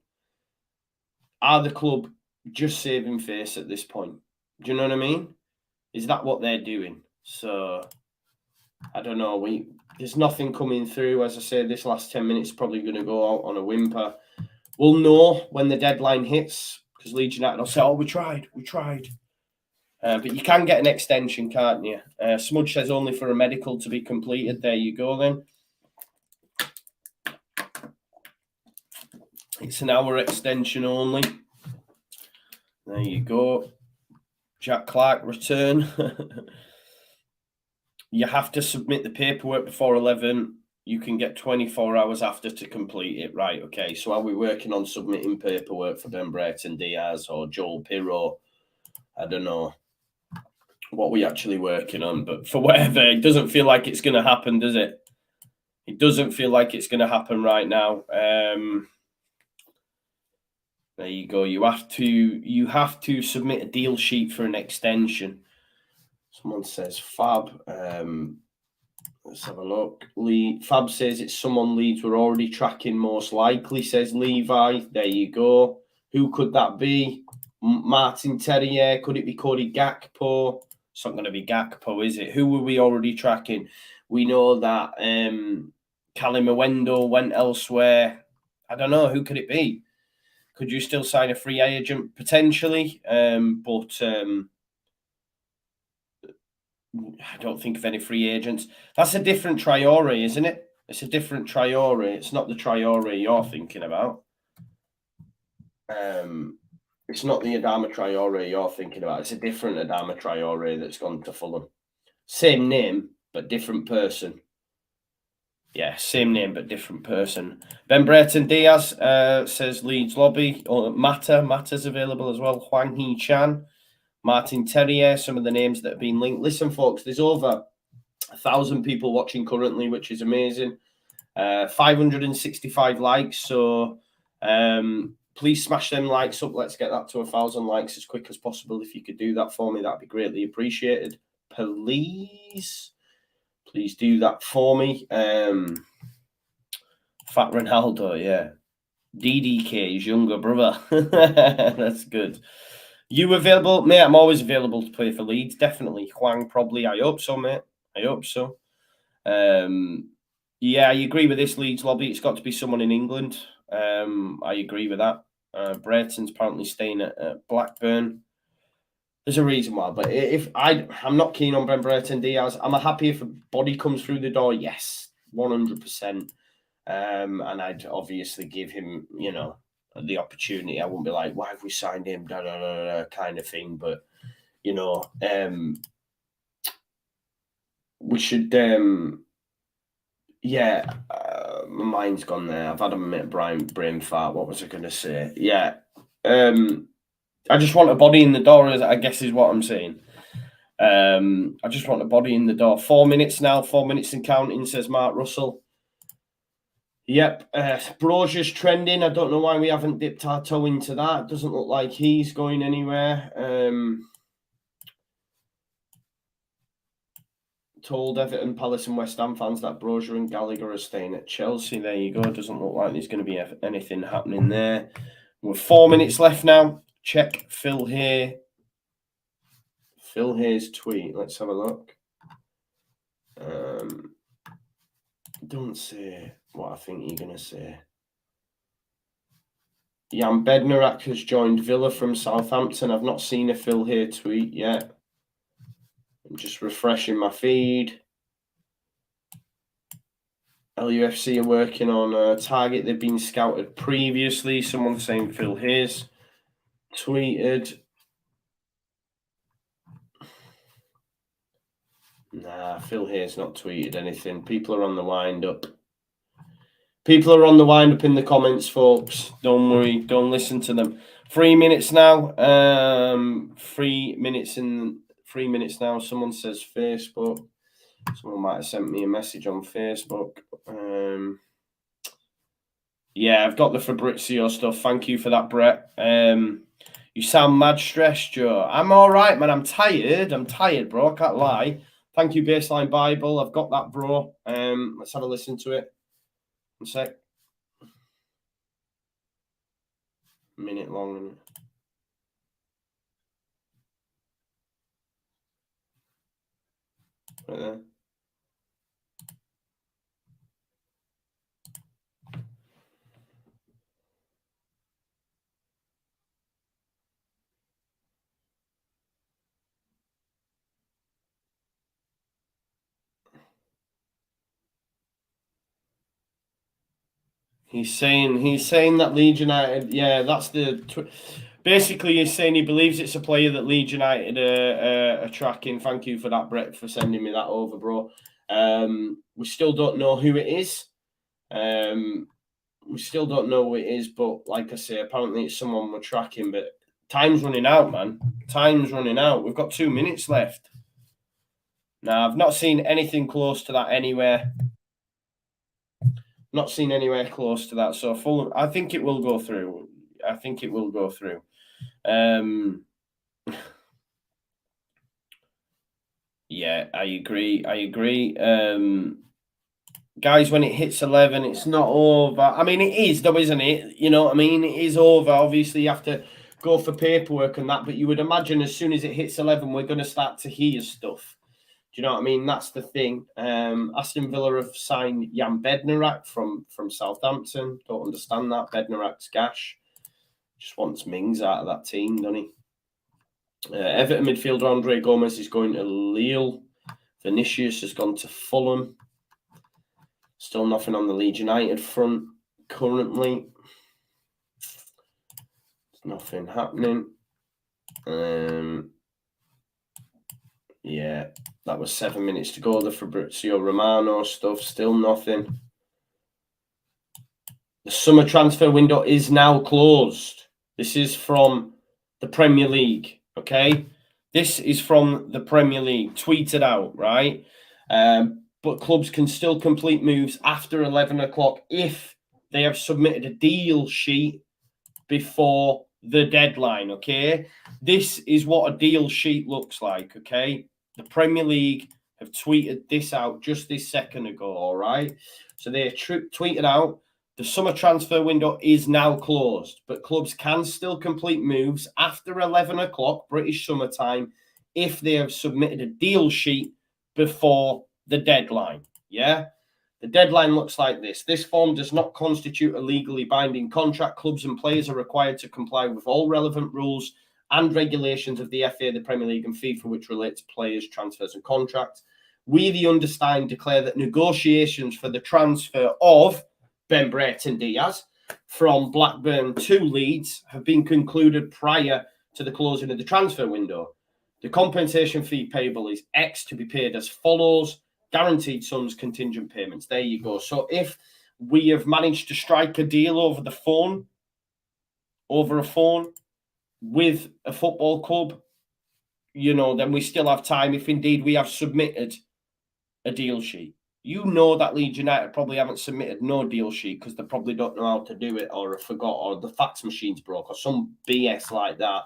Are the club just saving face at this point? Do you know what I mean? Is that what they're doing? So I don't know. There's nothing coming through. As I say, this last 10 minutes is probably going to go out on a whimper. We'll know when the deadline hits, because Leeds United will say, oh, we tried. But you can get an extension, can't you? Smudge says only for a medical to be completed. There you go then. It's an hour extension only. There you go. Jack Clark return. You have to submit the paperwork before 11. You can get 24 hours after to complete it. Right, okay. So are we working on submitting paperwork for Ben Brereton Diaz or Joel Pirro? I don't know what we're actually working on, but for whatever, it doesn't feel like it's going to happen, does it? It doesn't feel like it's going to happen right now. There you go. You have to submit a deal sheet for an extension. Someone says Fab. Let's have a look. Fab says it's someone Leeds were already tracking, most likely, says Levi. There you go. Who could that be? Martin Terrier? Could it be Cody Gakpo? It's not going to be Gakpo, is it? Who were we already tracking? We know that Callum Owendo went elsewhere. I don't know. Who could it be? Could you still sign a free agent potentially? But I don't think of any free agents. That's a different Traore, isn't it? It's a different Traore. It's not the Traore you're thinking about. It's not the Adama Traore you're thinking about. It's a different Adama Traore that's gone to Fulham. Same name, but different person. Yeah, same name, but different person. Ben Brereton Diaz says Leeds lobby. Or Mata's available as well. Huang He Chan, Martin Terrier, some of the names that have been linked. Listen, folks, there's over 1,000 people watching currently, which is amazing. 565 likes. So please smash them likes up. Let's get that to 1,000 likes as quick as possible. If you could do that for me, that'd be greatly appreciated. Please do that for me. Fat Ronaldo, yeah. DDK's younger brother. That's good. You available? Mate, I'm always available to play for Leeds. Definitely. Huang, probably. I hope so, mate. I hope so. Yeah, I agree with this Leeds lobby. It's got to be someone in England. I agree with that. Brereton's apparently staying at Blackburn. There's a reason why, but if I'm not keen on Ben Brereton Diaz. I'm happy if a body comes through the door. Yes, 100%. And I'd obviously give him, the opportunity. I wouldn't be like, why have we signed him? Da, da, da, da, kind of thing. But we should. My mind's gone there. I've had a brain fart. What was I going to say? Yeah. I just want a body in the door, I guess is what I'm saying. I just want a body in the door. 4 minutes now, 4 minutes and counting, says Mark Russell. Yep, Brozier's trending. I don't know why we haven't dipped our toe into that. Doesn't look like he's going anywhere. Told Everton, Palace and West Ham fans that Brozier and Gallagher are staying at Chelsea. There you go. Doesn't look like there's going to be anything happening there. With 4 minutes left now. Check Phil Hay's tweet. Let's have a look. Don't say what I think you're going to say. Jan Bednarak has joined Villa from Southampton. I've not seen a Phil Hay tweet yet. I'm just refreshing my feed. LUFC are working on a target. They've been scouted previously. Someone saying Phil Hay's tweeted. Nah, Phil Hay's not tweeted anything. People are on the wind up. People are on the wind up in the comments, folks. Don't worry. Don't listen to them. 3 minutes now. 3 minutes in. 3 minutes now. Someone says Facebook. Someone might have sent me a message on Facebook. Yeah, I've got the Fabrizio stuff. Thank you for that, Brett. You sound mad stressed, Joe. I'm all right, man. I'm tired, bro. I can't lie. Thank you, Baseline Bible. I've got that, bro. Let's have a listen to it. One sec. A minute long. Right there. He's saying that Leeds United, yeah, that's the. Basically, he's saying he believes it's a player that Leeds United are tracking. Thank you for that, Brett, for sending me that over, bro. We still don't know who it is. We still don't know who it is, but like I say, apparently it's someone we're tracking. But time's running out, man. Time's running out. We've got 2 minutes left. Now, I've not seen anything close to that anywhere. Not seen anywhere close to that. So Fulham, I think it will go through. Yeah, I agree. Guys, when it hits 11, it's not over. I mean, it is though, isn't it? You know what I mean? It is over. Obviously, you have to go for paperwork and that, but you would imagine as soon as it hits 11, we're going to start to hear stuff. Do you know what I mean? That's the thing. Aston Villa have signed Jan Bednarak from Southampton. Don't understand that. Bednarak's gash. Just wants Mings out of that team, doesn't he? Everton midfielder Andre Gomez is going to Lille. Vinicius has gone to Fulham. Still nothing on the Leeds United front currently. Nothing happening. Yeah, that was 7 minutes to go. The Fabrizio Romano stuff, still nothing. The summer transfer window is now closed. This is from the Premier League, okay? This is from the Premier League, tweeted out, right? But clubs can still complete moves after 11 o'clock if they have submitted a deal sheet before the deadline, okay? This is what a deal sheet looks like, okay? The Premier League have tweeted this out just this second ago, all right? So they tweeted out, the summer transfer window is now closed, but clubs can still complete moves after 11 o'clock British summertime if they have submitted a deal sheet before the deadline, yeah? The deadline looks like this. This form does not constitute a legally binding contract. Clubs and players are required to comply with all relevant rules and regulations of the FA, the Premier League and FIFA, which relate to players, transfers and contracts. We, the undersigned, declare that negotiations for the transfer of Ben Brayton Diaz from Blackburn to Leeds have been concluded prior to the closing of the transfer window. The compensation fee payable is X to be paid as follows. Guaranteed sums, contingent payments. There you go. So if we have managed to strike a deal over a phone with a football club, you know, then we still have time if indeed we have submitted a deal sheet. You know that Leeds United probably haven't submitted no deal sheet because they probably don't know how to do it or forgot or the fax machine's broke or some BS like that.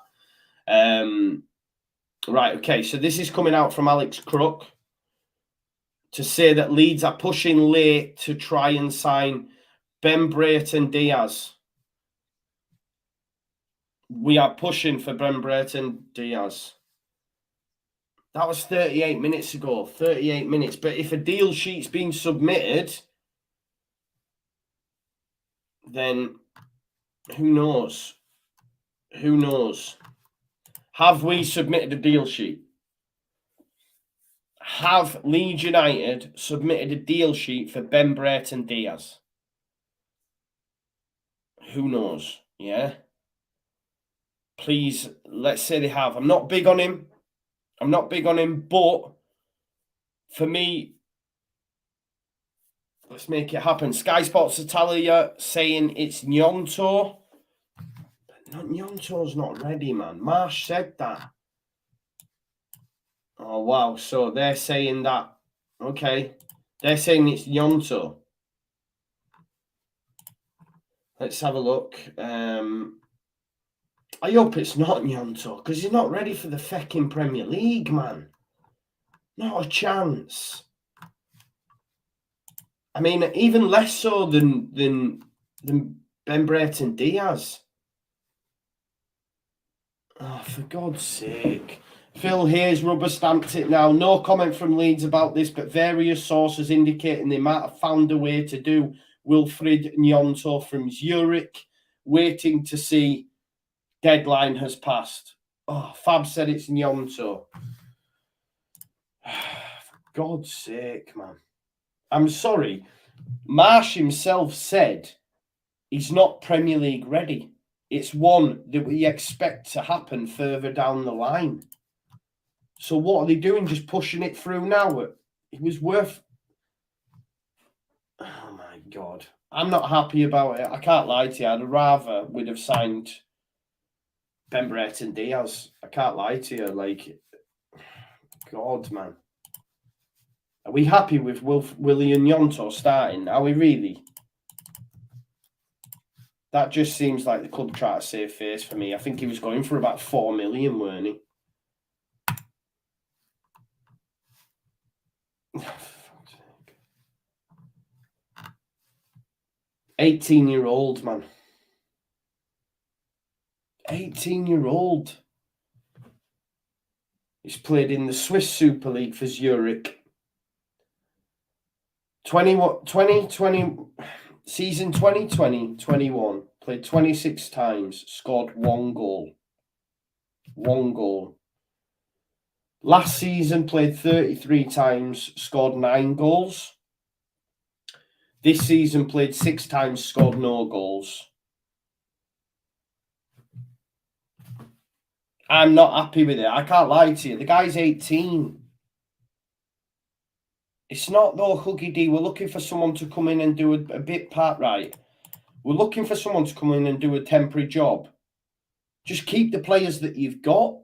Right, okay, so this is coming out from Alex Crook to say that Leeds are pushing late to try and sign Ben Brayton Diaz. We are pushing for Ben Brayton Diaz. That was 38 minutes ago. 38 minutes. But if a deal sheet's been submitted, then who knows? Who knows? Have we submitted a deal sheet? Have Leeds United submitted a deal sheet for Ben Brayton Diaz? Who knows? Yeah. Please, let's say they have. I'm not big on him. But for me, let's make it happen. Sky Sports Italia saying it's Gnonto. But Gnonto's not ready, man. Marsh said that. Oh, wow. So they're saying that. Okay. They're saying it's Gnonto. Let's have a look. I hope it's not Gnonto because he's not ready for the fecking Premier League, man. Not a chance. I mean, even less so than Ben Brayton Diaz. Oh, for God's sake. Phil Hayes rubber stamped it now. No comment from Leeds about this, but various sources indicating they might have found a way to do Wilfried Gnonto from Zurich. Waiting to see. Deadline has passed. Oh, Fab said it's Gnonto. For God's sake, man. I'm sorry. Marsh himself said he's not Premier League ready. It's one that we expect to happen further down the line. So what are they doing? Just pushing it through now? It was worth... Oh, my God. I'm not happy about it. I can't lie to you. I'd rather we'd have signed Ben Brayton Diaz. I can't lie to you. Like, God, man. Are we happy with Willie and Gnonto starting? Are we really? That just seems like the club try to save face for me. I think he was going for about 4 million, weren't he? 18-year-old, man. 18-year-old. He's played in the Swiss Super League for Zurich. 2020 season 2020-21, played 26 times, scored 1 goal. 1 goal. Last season played 33 times, scored 9 goals. This season played 6 times, scored no goals. I'm not happy with it. I can't lie to you. The guy's 18. It's not though, Huggy D. We're looking for someone to come in and do a bit part right. We're looking for someone to come in and do a temporary job. Just keep the players that you've got.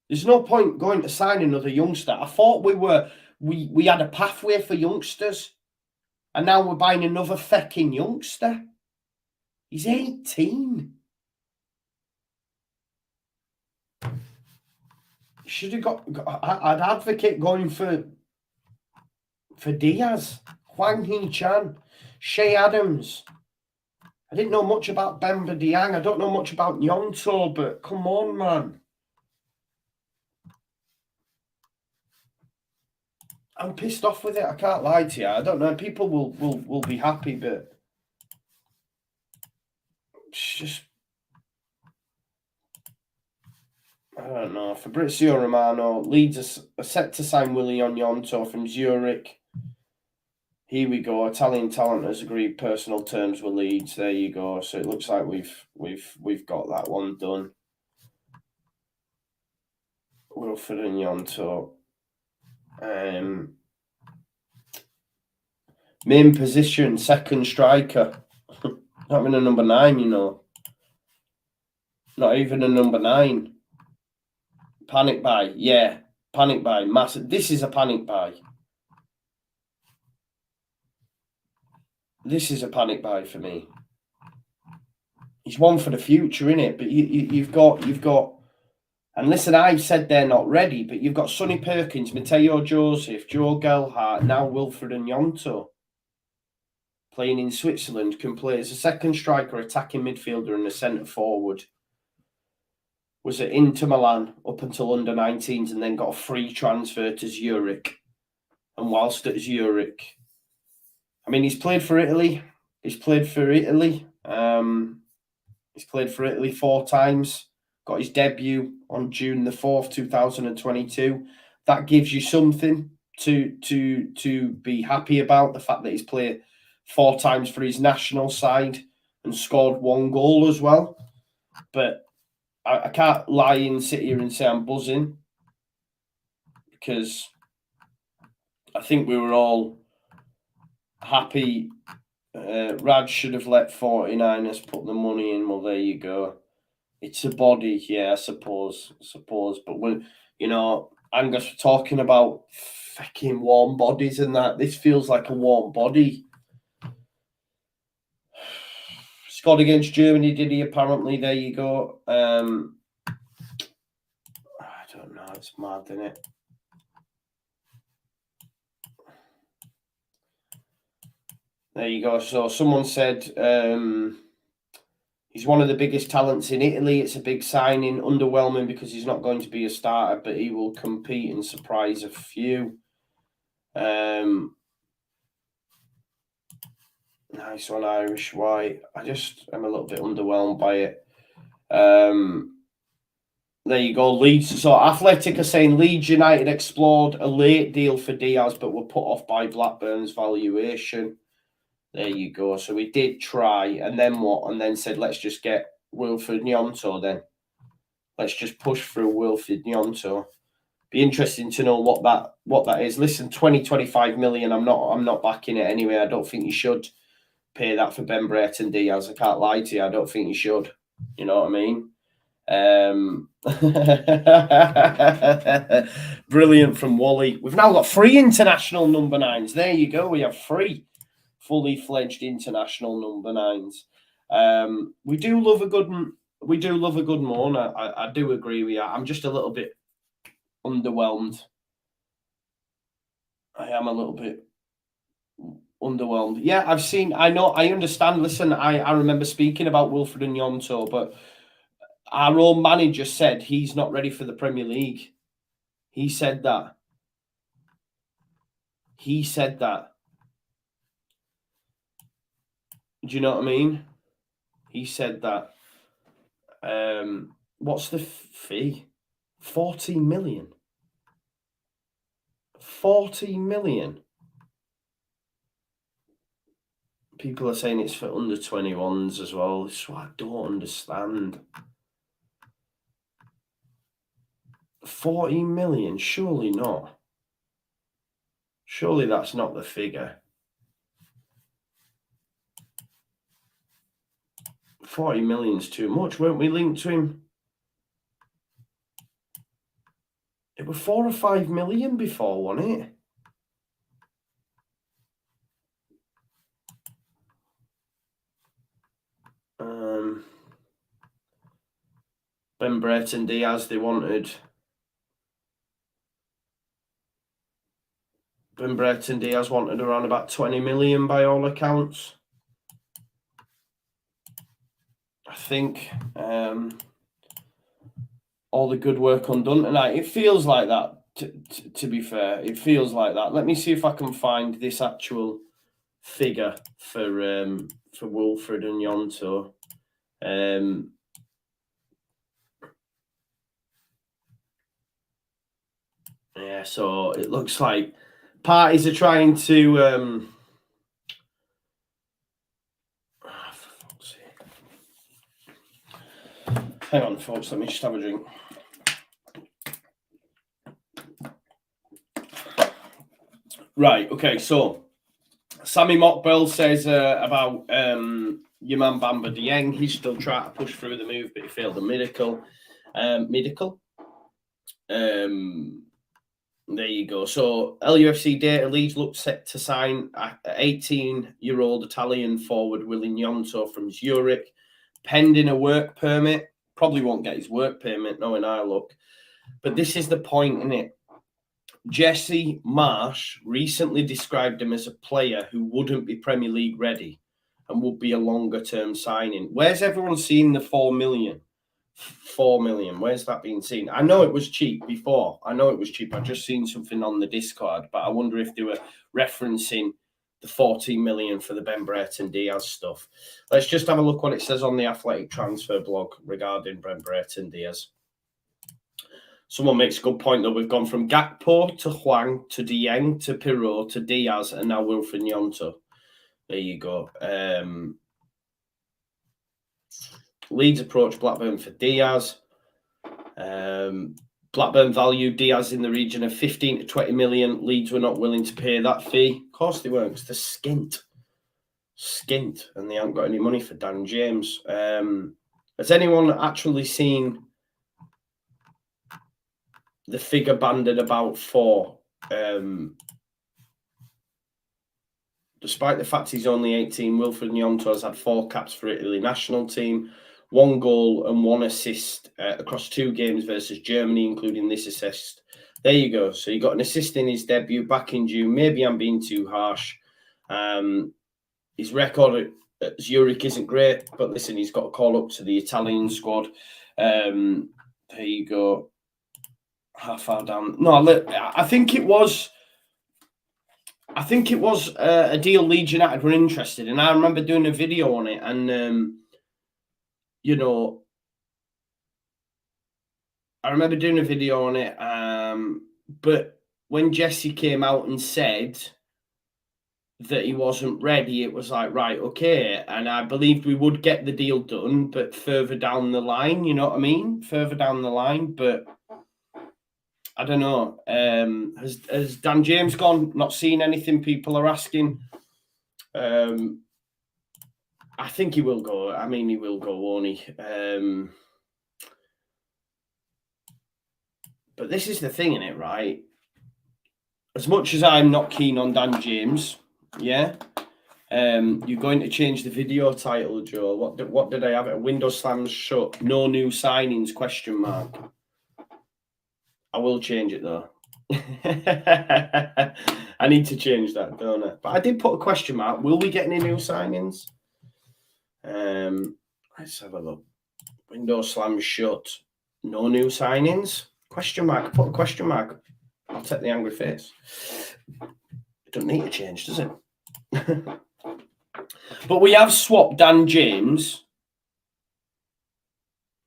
There's no point going to sign another youngster. I thought we had a pathway for youngsters. And now we're buying another fecking youngster. He's 18. Should have got. I'd advocate going for Diaz, Hwang Hee-chan, Shea Adams. I didn't know much about Bamba Dieng. I don't know much about Gnonto, but come on, man. I'm pissed off with it. I can't lie to you. I don't know. People will be happy, but it's just, I don't know. Fabrizio Romano, Leeds are set to sign Willian Gnonto from Zurich. Here we go. Italian talent has agreed personal terms with Leeds. There you go. So it looks like we've got that one done. Wilfried and Gnonto. Main position, second striker. Not even a number 9, you know. Not even a number 9. Panic buy, yeah. Panic buy, massive. This is a panic buy. This is a panic buy for me. He's one for the future, innit? But you've got. And listen, I've said they're not ready, but you've got Sonny Perkins, Matteo Joseph, Joe Gelhardt, now Wilfried and Gnonto. Playing in Switzerland, can play as a second striker, attacking midfielder, and a centre forward. Was at Inter Milan up until under 19s, and then got a free transfer to Zurich. And whilst at Zurich, I mean, he's played for Italy. He's played for Italy 4 times. Got his debut on June the 4th, 2022. That gives you something to be happy about. The fact that he's played 4 times for his national side and scored 1 goal as well. But I can't lie and sit here and say I'm buzzing, because I think we were all happy. Raj should have let 49ers put the money in. Well, there you go. It's a body, yeah, I suppose. But when, you know, Angus talking about fucking warm bodies and that, this feels like a warm body. Scored against Germany, did he? Apparently, there you go. I don't know. It's mad, isn't it? There you go. So someone said he's one of the biggest talents in Italy. It's a big signing. Underwhelming because he's not going to be a starter, but he will compete and surprise a few. Nice one, Irish White. I just am a little bit underwhelmed by it. There you go, Leeds. So Athletic are saying Leeds United explored a late deal for Diaz, but were put off by Blackburn's valuation. There you go. So we did try, and then what? And then said, let's just get Wilfried Gnonto then. Let's just push through Wilfried Gnonto. Be interesting to know what that is. Listen, 25 million. I'm not backing it anyway. I don't think you should pay that for Ben Brett and Diaz. I can't lie to you. I don't think you should. You know what I mean? Brilliant from Wally. We've now got 3 international number 9s. There you go. We have 3 fully fledged international number 9s. We do love a good moan. I do agree with you. I'm just a little bit underwhelmed. I am a little bit underwhelmed. Yeah, I know, I understand. Listen, I remember speaking about Wilfried and Gnonto, but our own manager said he's not ready for the Premier League. He said that. He said that. Do you know what I mean? He said that. What's the fee? 14 million. 14 million. People are saying it's for under 21s as well. It's what I don't understand. 14 million? Surely not. Surely that's not the figure. 40 million's too much. Weren't we linked to him? It was 4 or 5 million before, wasn't it? Ben Brereton Diaz, they wanted. Ben Brereton Diaz wanted around about 20 million by all accounts. I think all the good work undone tonight. It feels like that, to be fair. It feels like that. Let me see if I can find this actual figure for Wilfried and Gnonto. Yeah, so it looks like parties are trying to hang on, folks, let me just have a drink. Right, okay, so Sammy Mockbell says about your man Bamba Dieng. He's still trying to push through the move, but he failed the miracle. There you go. So LUFC data, Leeds look set to sign 18-year-old Italian forward Willy Gnonto from Zurich, pending a work permit. Probably won't get his work permit, knowing our luck. But this is the point, isn't it? Jesse Marsh recently described him as a player who wouldn't be Premier League ready and would be a longer-term signing. Where's everyone seen the 4 million? 4 million. Where's that been seen? I know it was cheap before. I know it was cheap. I've just seen something on the Discord, but I wonder if they were referencing the 14 million for the Ben Brereton Diaz stuff. Let's just have a look what it says on the Athletic transfer blog regarding Ben Brereton Diaz. Someone makes a good point, though. We've gone from Gakpo to Hwang to Dieng to Pirot to Diaz and now Wilfried Gnonto. There you go. Leeds approach Blackburn for Diaz. Blackburn valued Diaz in the region of 15 to 20 million. Leeds were not willing to pay that fee. Of course they weren't, because they're skint, and they haven't got any money for Dan James. Has anyone actually seen the figure banded about for? Despite the fact he's only 18, Wilfried Gnonto has had 4 caps for Italy national team, 1 goal and 1 assist across 2 games versus Germany, including this assist. There you go. So he got an assist in his debut back in June. Maybe I'm being too harsh. His record at Zurich isn't great, but listen, he's got a call up to the Italian squad. There you go. How far down? No, I think it was a deal Leeds United were interested in. I remember doing a video on it, and you know, I remember doing a video on it. But when Jesse came out and said that he wasn't ready, it was like, right, okay. And I believed we would get the deal done, but further down the line, you know what I mean? Further down the line, but I don't know. Has Dan James gone? Not seen anything people are asking. I think he will go. I mean, he will go, won't he? But this is the thing, innit, right? As much as I'm not keen on Dan James, yeah, you're going to change the video title, Joe. What did I have? A window slams shut. No new signings, ? I will change it, though. I need to change that, don't I? But I did put a question mark. Will we get any new signings? Let's have a look. Window slam shut. No new signings? ? Question mark. Put a question mark. I'll take the angry face. It doesn't need to change, does it? But we have swapped Dan James.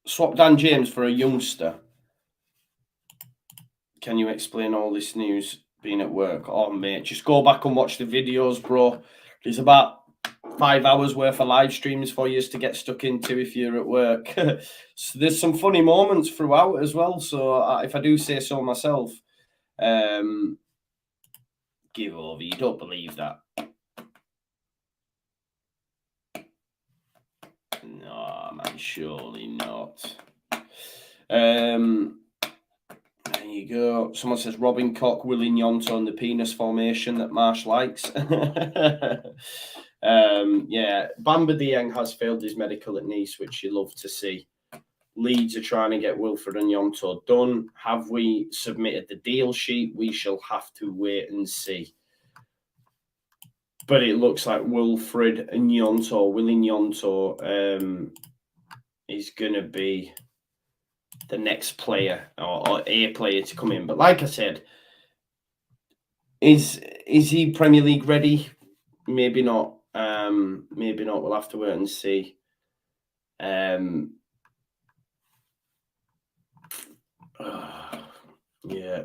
Swapped Dan James for a youngster. Can you explain all this news being at work? Oh, mate, just go back and watch the videos, bro. There's about 5 hours worth of live streams for you to get stuck into if you're at work. So there's some funny moments throughout as well. So if I do say so myself, give over. You don't believe that. No, man, surely not. There you go. Someone says Robin Koch, Willie Gnonto and the penis formation that Marsh likes. Yeah, Bamba Dieng has failed his medical at Nice, which you love to see. Leeds are trying to get Wilfried and Gnonto done. Have we submitted the deal sheet? We shall have to wait and see. But it looks like Wilfried and Gnonto, Willie Gnonto, is going to be the next player or a player to come in. But like I said, is he Premier League ready? Maybe not. Maybe not. We'll have to wait and see. Yeah.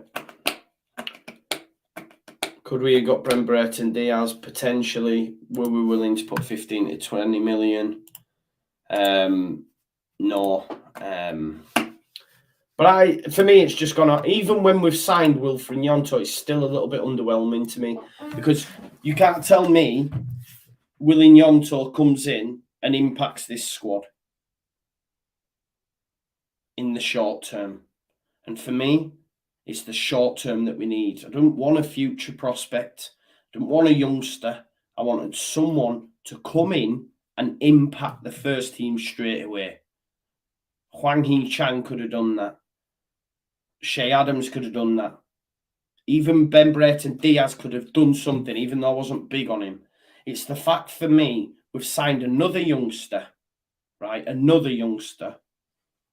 Could we have got Bamba and Diaz potentially? Were we willing to put 15 to 20 million? No. But for me, it's just gone out. Even when we've signed Wilfried and Gnonto, it's still a little bit underwhelming to me because you can't tell me Willie Gnonto comes in and impacts this squad in the short term. And for me, it's the short term that we need. I don't want a future prospect. I don't want a youngster. I wanted someone to come in and impact the first team straight away. Hwang Hee-chan could have done that. Shea Adams could have done that. Even Bamba and Diaz could have done something, even though I wasn't big on him. It's the fact for me, we've signed another youngster, right? Another youngster.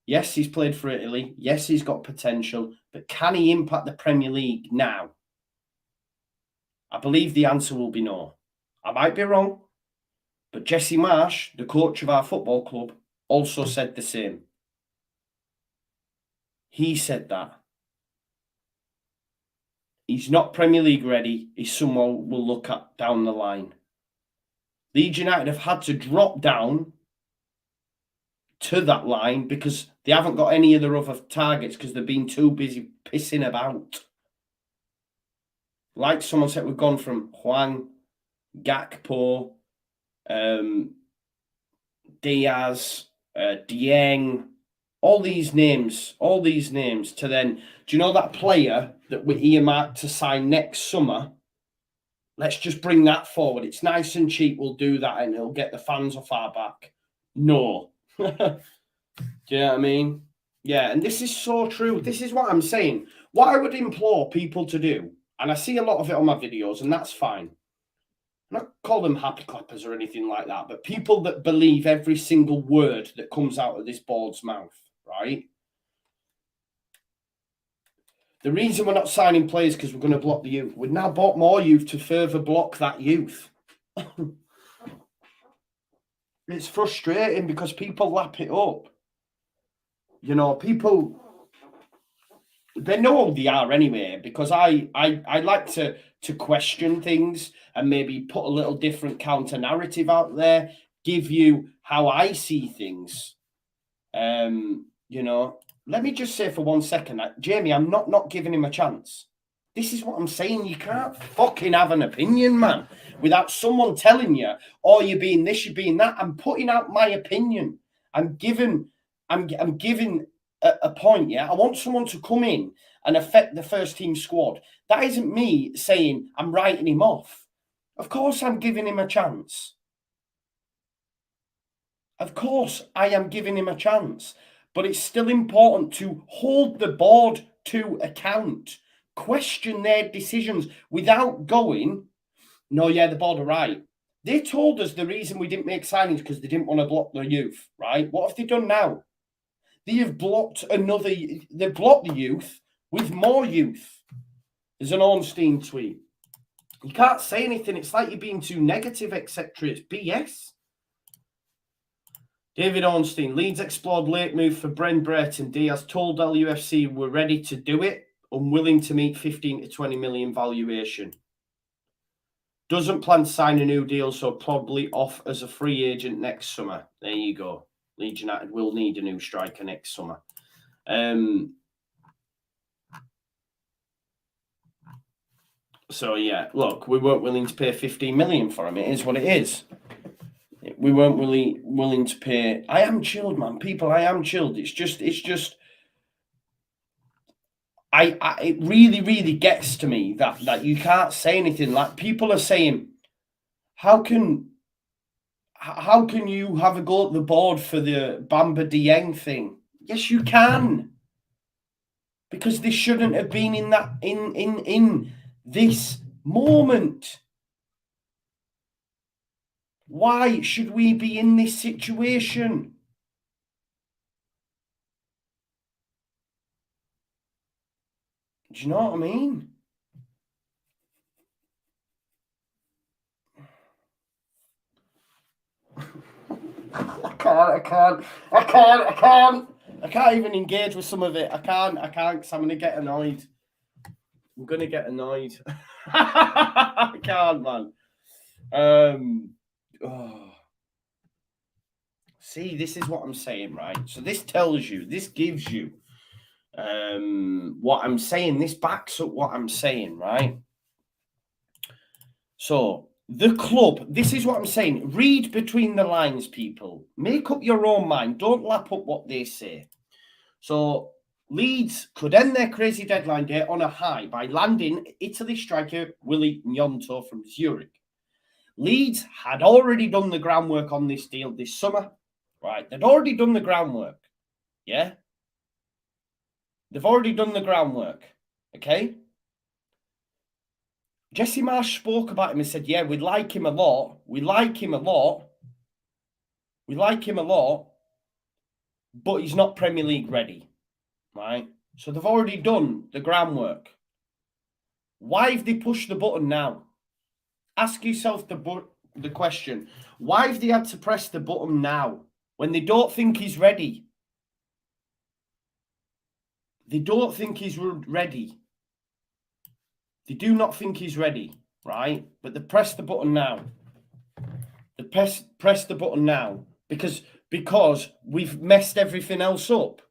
Yes, he's played for Italy. Yes, he's got potential. But can he impact the Premier League now? I believe the answer will be no. I might be wrong. But Jesse Marsh, the coach of our football club, also said the same. He said that. He's not Premier League ready. He's someone we'll look at down the line. Leeds United have had to drop down to that line because they haven't got any of their other targets because they've been too busy pissing about. Like someone said, we've gone from Hwang, Gakpo, Diaz, Dieng, all these names to then, do you know that player that we earmarked to sign next summer? Let's just bring that forward. It's nice and cheap. We'll do that and it'll get the fans off our back. No. Do you know what I mean? Yeah, and this is so true. This is what I'm saying. What I would implore people to do, and I see a lot of it on my videos, and that's fine. I'm not call them happy clappers or anything like that, but people that believe every single word that comes out of this board's mouth, right? The reason we're not signing players because we're going to block the youth. We've now bought more youth to further block that youth. It's frustrating because people lap it up. You know, people, they know who they are anyway, because I like to question things and maybe put a little different counter narrative out there, give you how I see things. You know, let me just say for 1 second, Jamie, I'm not giving him a chance. This is what I'm saying. You can't fucking have an opinion, man, without someone telling you, oh, you're being this, you're being that. I'm putting out my opinion. I'm giving a point, yeah? I want someone to come in and affect the first team squad. That isn't me saying I'm writing him off. Of course I'm giving him a chance. Of course I am giving him a chance. But it's still important to hold the board to account. Question their decisions without going, no, yeah, the board are right. They told us the reason we didn't make signings because they didn't want to block the youth, right? What have they done now? They have blocked another. They've blocked the youth with more youth. There's an Ornstein tweet. You can't say anything. It's like you're being too negative, etc. It's BS. David Ornstein, Leeds explored late move for Bren Brereton. Diaz told LUFC we're ready to do it, unwilling to meet 15 to 20 million valuation. Doesn't plan to sign a new deal, so probably off as a free agent next summer. There you go. Leeds United will need a new striker next summer. So, yeah, look, we weren't willing to pay 15 million for him. It is what it is. We weren't really willing to pay. I am chilled, man. People, I am chilled. It's just, it really, really gets to me that you can't say anything. Like, people are saying, how can you have a go at the board for the Bamba Dieng thing? Yes, you can. Because this shouldn't have been in this moment. Why should we be in this situation? Do you know what I mean? I can't even engage with some of it. I can't, because I'm going to get annoyed. I can't, man. See, this is what I'm saying, right? So this gives you what I'm saying. This backs up what I'm saying, right? So the club, this is what I'm saying. Read between the lines, people. Make up your own mind. Don't lap up what they say. So Leeds could end their crazy deadline day on a high by landing Italy striker Willy Gnonto from Zurich. Leeds had already done the groundwork on this deal this summer, right? They'd already done the groundwork, yeah? They've already done the groundwork, okay? Jesse Marsh spoke about him and said, yeah, we like him a lot. But he's not Premier League ready, right? So they've already done the groundwork. Why have they pushed the button now? Ask yourself the question. Why have they had to press the button now when they don't think he's ready? They don't think he's ready. They do not think he's ready, right? But they press the button now. They press the button now because we've messed everything else up.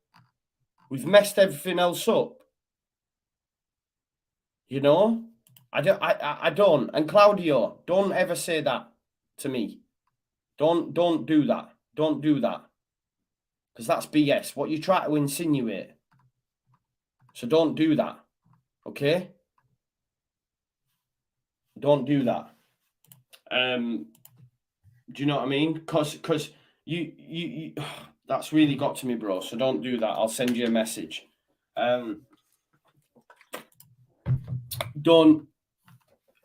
You know? I don't. And Claudio, don't ever say that to me. Don't do that. Don't do that. Because that's BS. What you try to insinuate. So don't do that. Okay? Don't do that. Do you know what I mean? Because you that's really got to me, bro. So don't do that. I'll send you a message. Don't.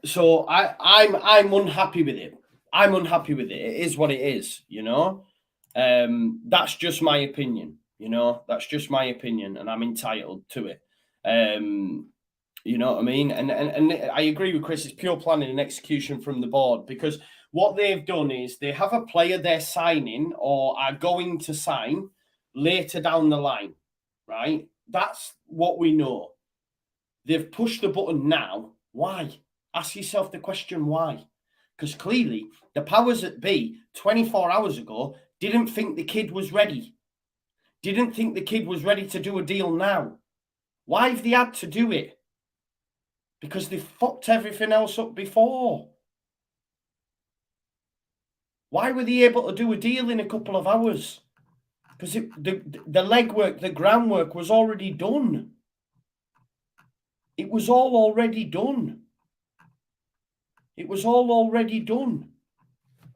So I'm unhappy with it. It is what it is, you know. That's just my opinion, you know. That's just my opinion, and I'm entitled to it. You know what I mean? And I agree with Chris. It's pure planning and execution from the board, because what they've done is they have a player they're signing or are going to sign later down the line, right? That's what we know. They've pushed the button now. Why? Ask yourself the question, why? Because clearly the powers that be 24 hours ago didn't think the kid was ready. Didn't think the kid was ready to do a deal now. Why have they had to do it? Because they fucked everything else up before. Why were they able to do a deal in a couple of hours? Because the legwork, the groundwork was already done. It was all already done.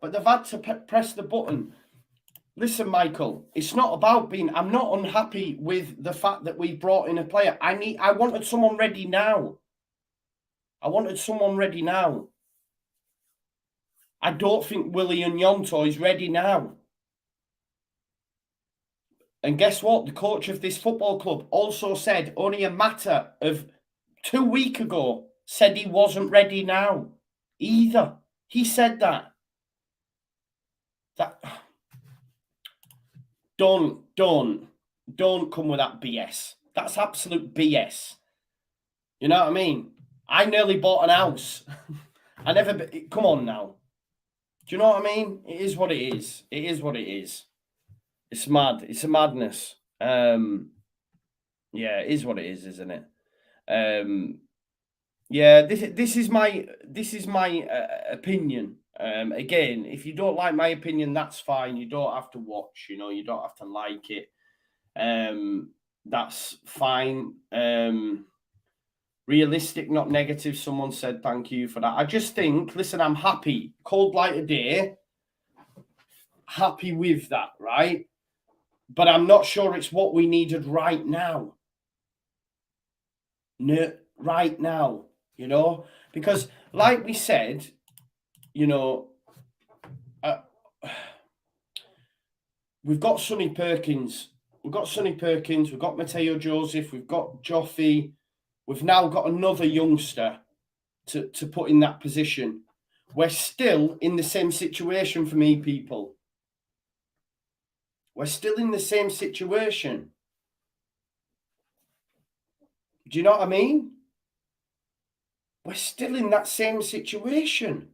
But they've had to press the button. Listen, Michael, it's not about being... I'm not unhappy with the fact that we brought in a player. I wanted someone ready now. I don't think Willy Gnonto is ready now. And guess what? The coach of this football club also said only a matter of 2 weeks ago, said he wasn't ready now either. He said that. Don't come with that BS. That's absolute BS. You know what I mean? I nearly bought an house. Come on now. Do you know what I mean? It is what it is. It is what it is. It's mad. It's a madness. Yeah, it is what it is, isn't it? Yeah, this is my opinion. Again, if you don't like my opinion, that's fine. You don't have to watch. You know, you don't have to like it. That's fine. Realistic, not negative. Someone said thank you for that. I just think, listen, I'm happy. Cold light a day. Happy with that, right? But I'm not sure it's what we needed right now. No, right now, you know, because like we said, you know, we've got Sonny Perkins. We've got Mateo Joseph, we've got Joffy. We've now got another youngster to put in that position. We're still in the same situation for me, people. We're still in the same situation. Do you know what I mean? We're still in that same situation.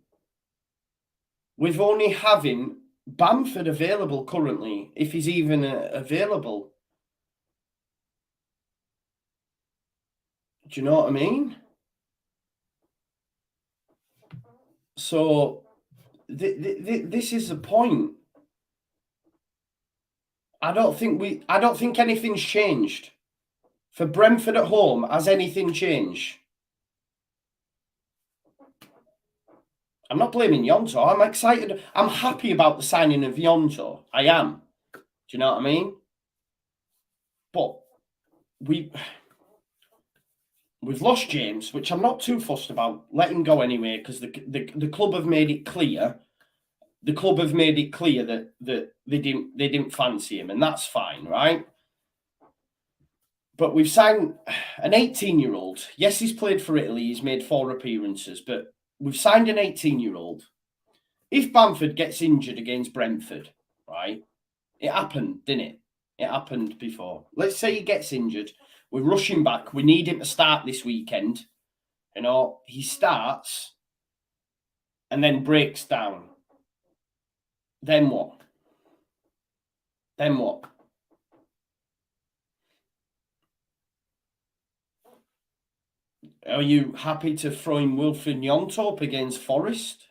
With only having Bamford available currently, if he's even available. Do you know what I mean? So this is the point. I don't think anything's changed. For Brentford at home, has anything changed? I'm not blaming Gnonto. I'm excited. I'm happy about the signing of Gnonto. I am. Do you know what I mean? But we've lost James, which I'm not too fussed about. Let him go anyway, because the club have made it clear. The club have made it clear that they didn't fancy him, and that's fine, right? But we've signed an 18-year-old. Yes, he's played for Italy. He's made 4 appearances, but we've signed an 18-year-old. If Bamford gets injured against Brentford, right? It happened, didn't it? It happened before. Let's say he gets injured. We're rushing back. We need him to start this weekend. You know, he starts and then breaks down. Then what? Then what? Are you happy to throw in Wilfried Gnonto up against Forest?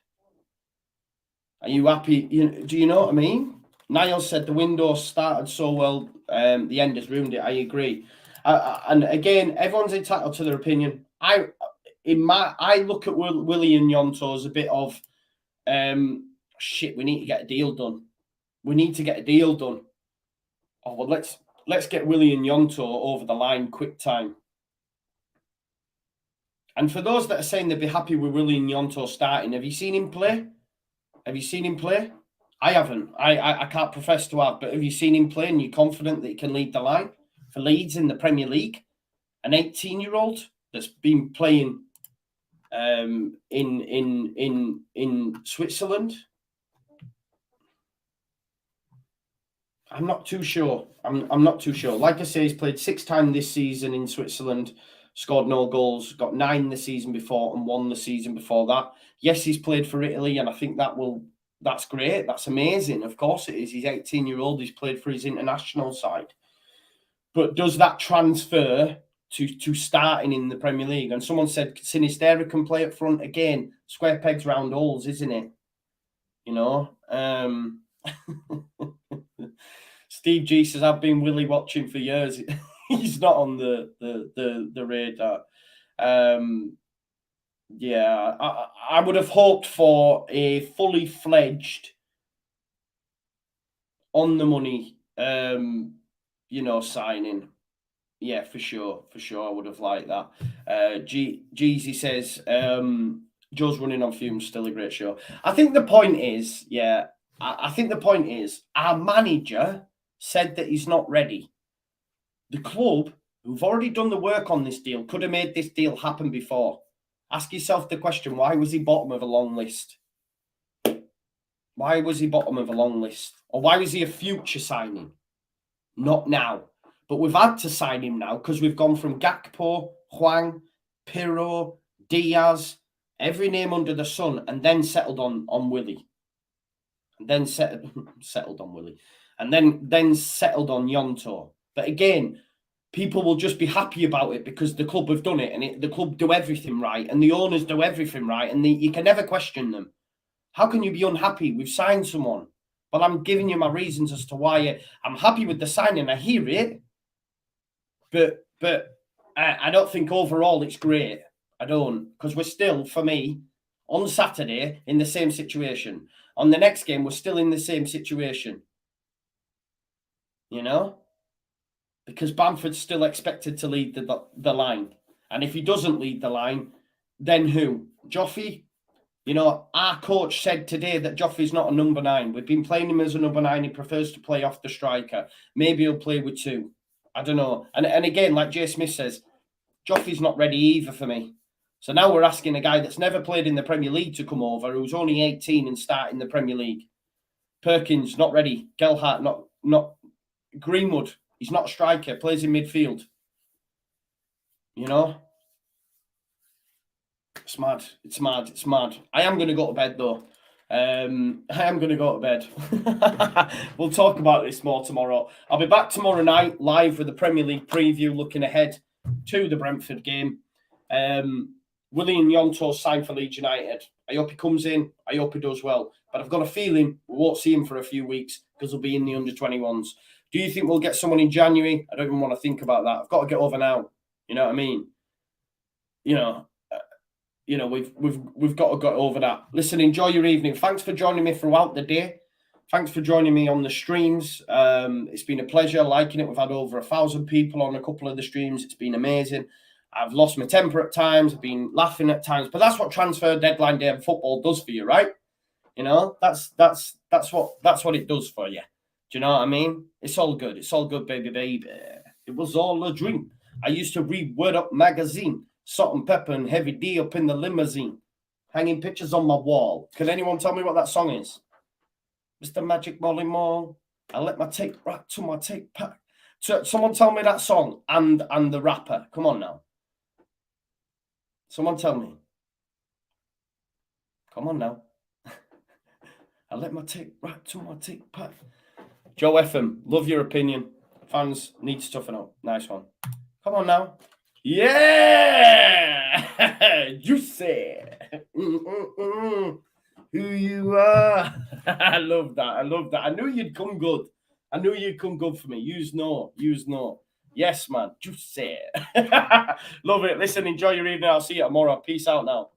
Are you happy? Do you know what I mean? Niall said the window started so well, the end has ruined it. I agree. And again, everyone's entitled to their opinion. I look at Willie and Gnonto as a bit of shit. We need to get a deal done. We need to get a deal done. Oh well, let's get Willie and Gnonto over the line quick time. And for those that are saying they'd be happy with Willie and Gnonto starting, have you seen him play? Have you seen him play? I haven't. I can't profess to have, but have you seen him play and you're confident that he can lead the line for Leeds in the Premier League? An 18-year-old that's been playing in Switzerland? I'm not too sure. I'm not too sure. Like I say, he's played 6 times this season in Switzerland, scored no goals, got 9 the season before and 1 the season before that. Yes, he's played for Italy, and I think that's great. That's amazing. Of course it is. He's 18-year-old. He's played for his international side. But does that transfer to starting in the Premier League? And someone said Sinistera can play up front again. Square pegs, round holes, isn't it? You know? Steve G says, I've been Willie watching for years. He's not on the radar. Yeah, I would have hoped for a fully fledged, on the money, signing. Yeah, for sure. I would have liked that. Jeezy says, Joe's running on fumes, still a great show. I think the point is, I think the point is our manager said that he's not ready. The club, who've already done the work on this deal, could have made this deal happen before. Ask yourself the question, why was he bottom of a long list? Why was he bottom of a long list? Or why was he a future signing? Not now. But we've had to sign him now because we've gone from Gakpo, Hwang, Pirro, Diaz, every name under the sun, and then settled on Willie. And then settled on Willie. And then settled on Gnonto. But again, people will just be happy about it because the club have done it, and the club do everything right, and the owners do everything right, and you can never question them. How can you be unhappy? We've signed someone. But I'm giving you my reasons as to why I'm happy with the signing. I hear it. But I don't think overall it's great. I don't. Because we're still, for me, on Saturday, in the same situation. On the next game, we're still in the same situation. You know? Because Bamford's still expected to lead the line. And if he doesn't lead the line, then who? Joffy? You know, our coach said today that Joffrey's not a number 9. We've been playing him as a number 9. He prefers to play off the striker. Maybe he'll play with 2. I don't know. And again, like Jay Smith says, Joffrey's not ready either for me. So now we're asking a guy that's never played in the Premier League to come over, who's only 18 and start in the Premier League. Perkins, not ready. Gelhardt, not. Greenwood, he's not a striker, plays in midfield. You know? It's mad. It's mad. It's mad. I am going to go to bed, though. I am going to go to bed. We'll talk about this more tomorrow. I'll be back tomorrow night live with the Premier League preview, looking ahead to the Brentford game. William Gnonto signed for Leeds United. I hope he comes in. I hope he does well. But I've got a feeling we won't see him for a few weeks because he'll be in the under-21s. Do you think we'll get someone in January? I don't even want to think about that. I've got to get over now. You know what I mean? You know, we've got to get over that. Listen, enjoy your evening. Thanks for joining me throughout the day. Thanks for joining me on the streams. It's been a pleasure liking it. We've had over 1,000 people on a couple of the streams. It's been amazing. I've lost my temper at times. I've been laughing at times, but that's what transfer deadline day and football does for you, right? You know, that's what it does for you. Do you know what I mean? It's all good. It's all good, baby. It was all a dream. I used to read Word Up magazine. Salt and pepper and heavy D up in the limousine. Hanging pictures on my wall. Can anyone tell me what that song is? Mr. Magic Molly Mall. I let my tape right to my tape pack. So, someone tell me that song and the rapper. Come on now. Someone tell me. Come on now. I let my tape right to my tape pack. Joe FM, love your opinion. Fans need stuffing up. Nice one. Come on now. Yeah, juicy. Who you are? I love that. I knew you'd come good. For me. Use no. Yes, man. Juicy. Love it. Listen, enjoy your evening. I'll see you tomorrow. Peace out now.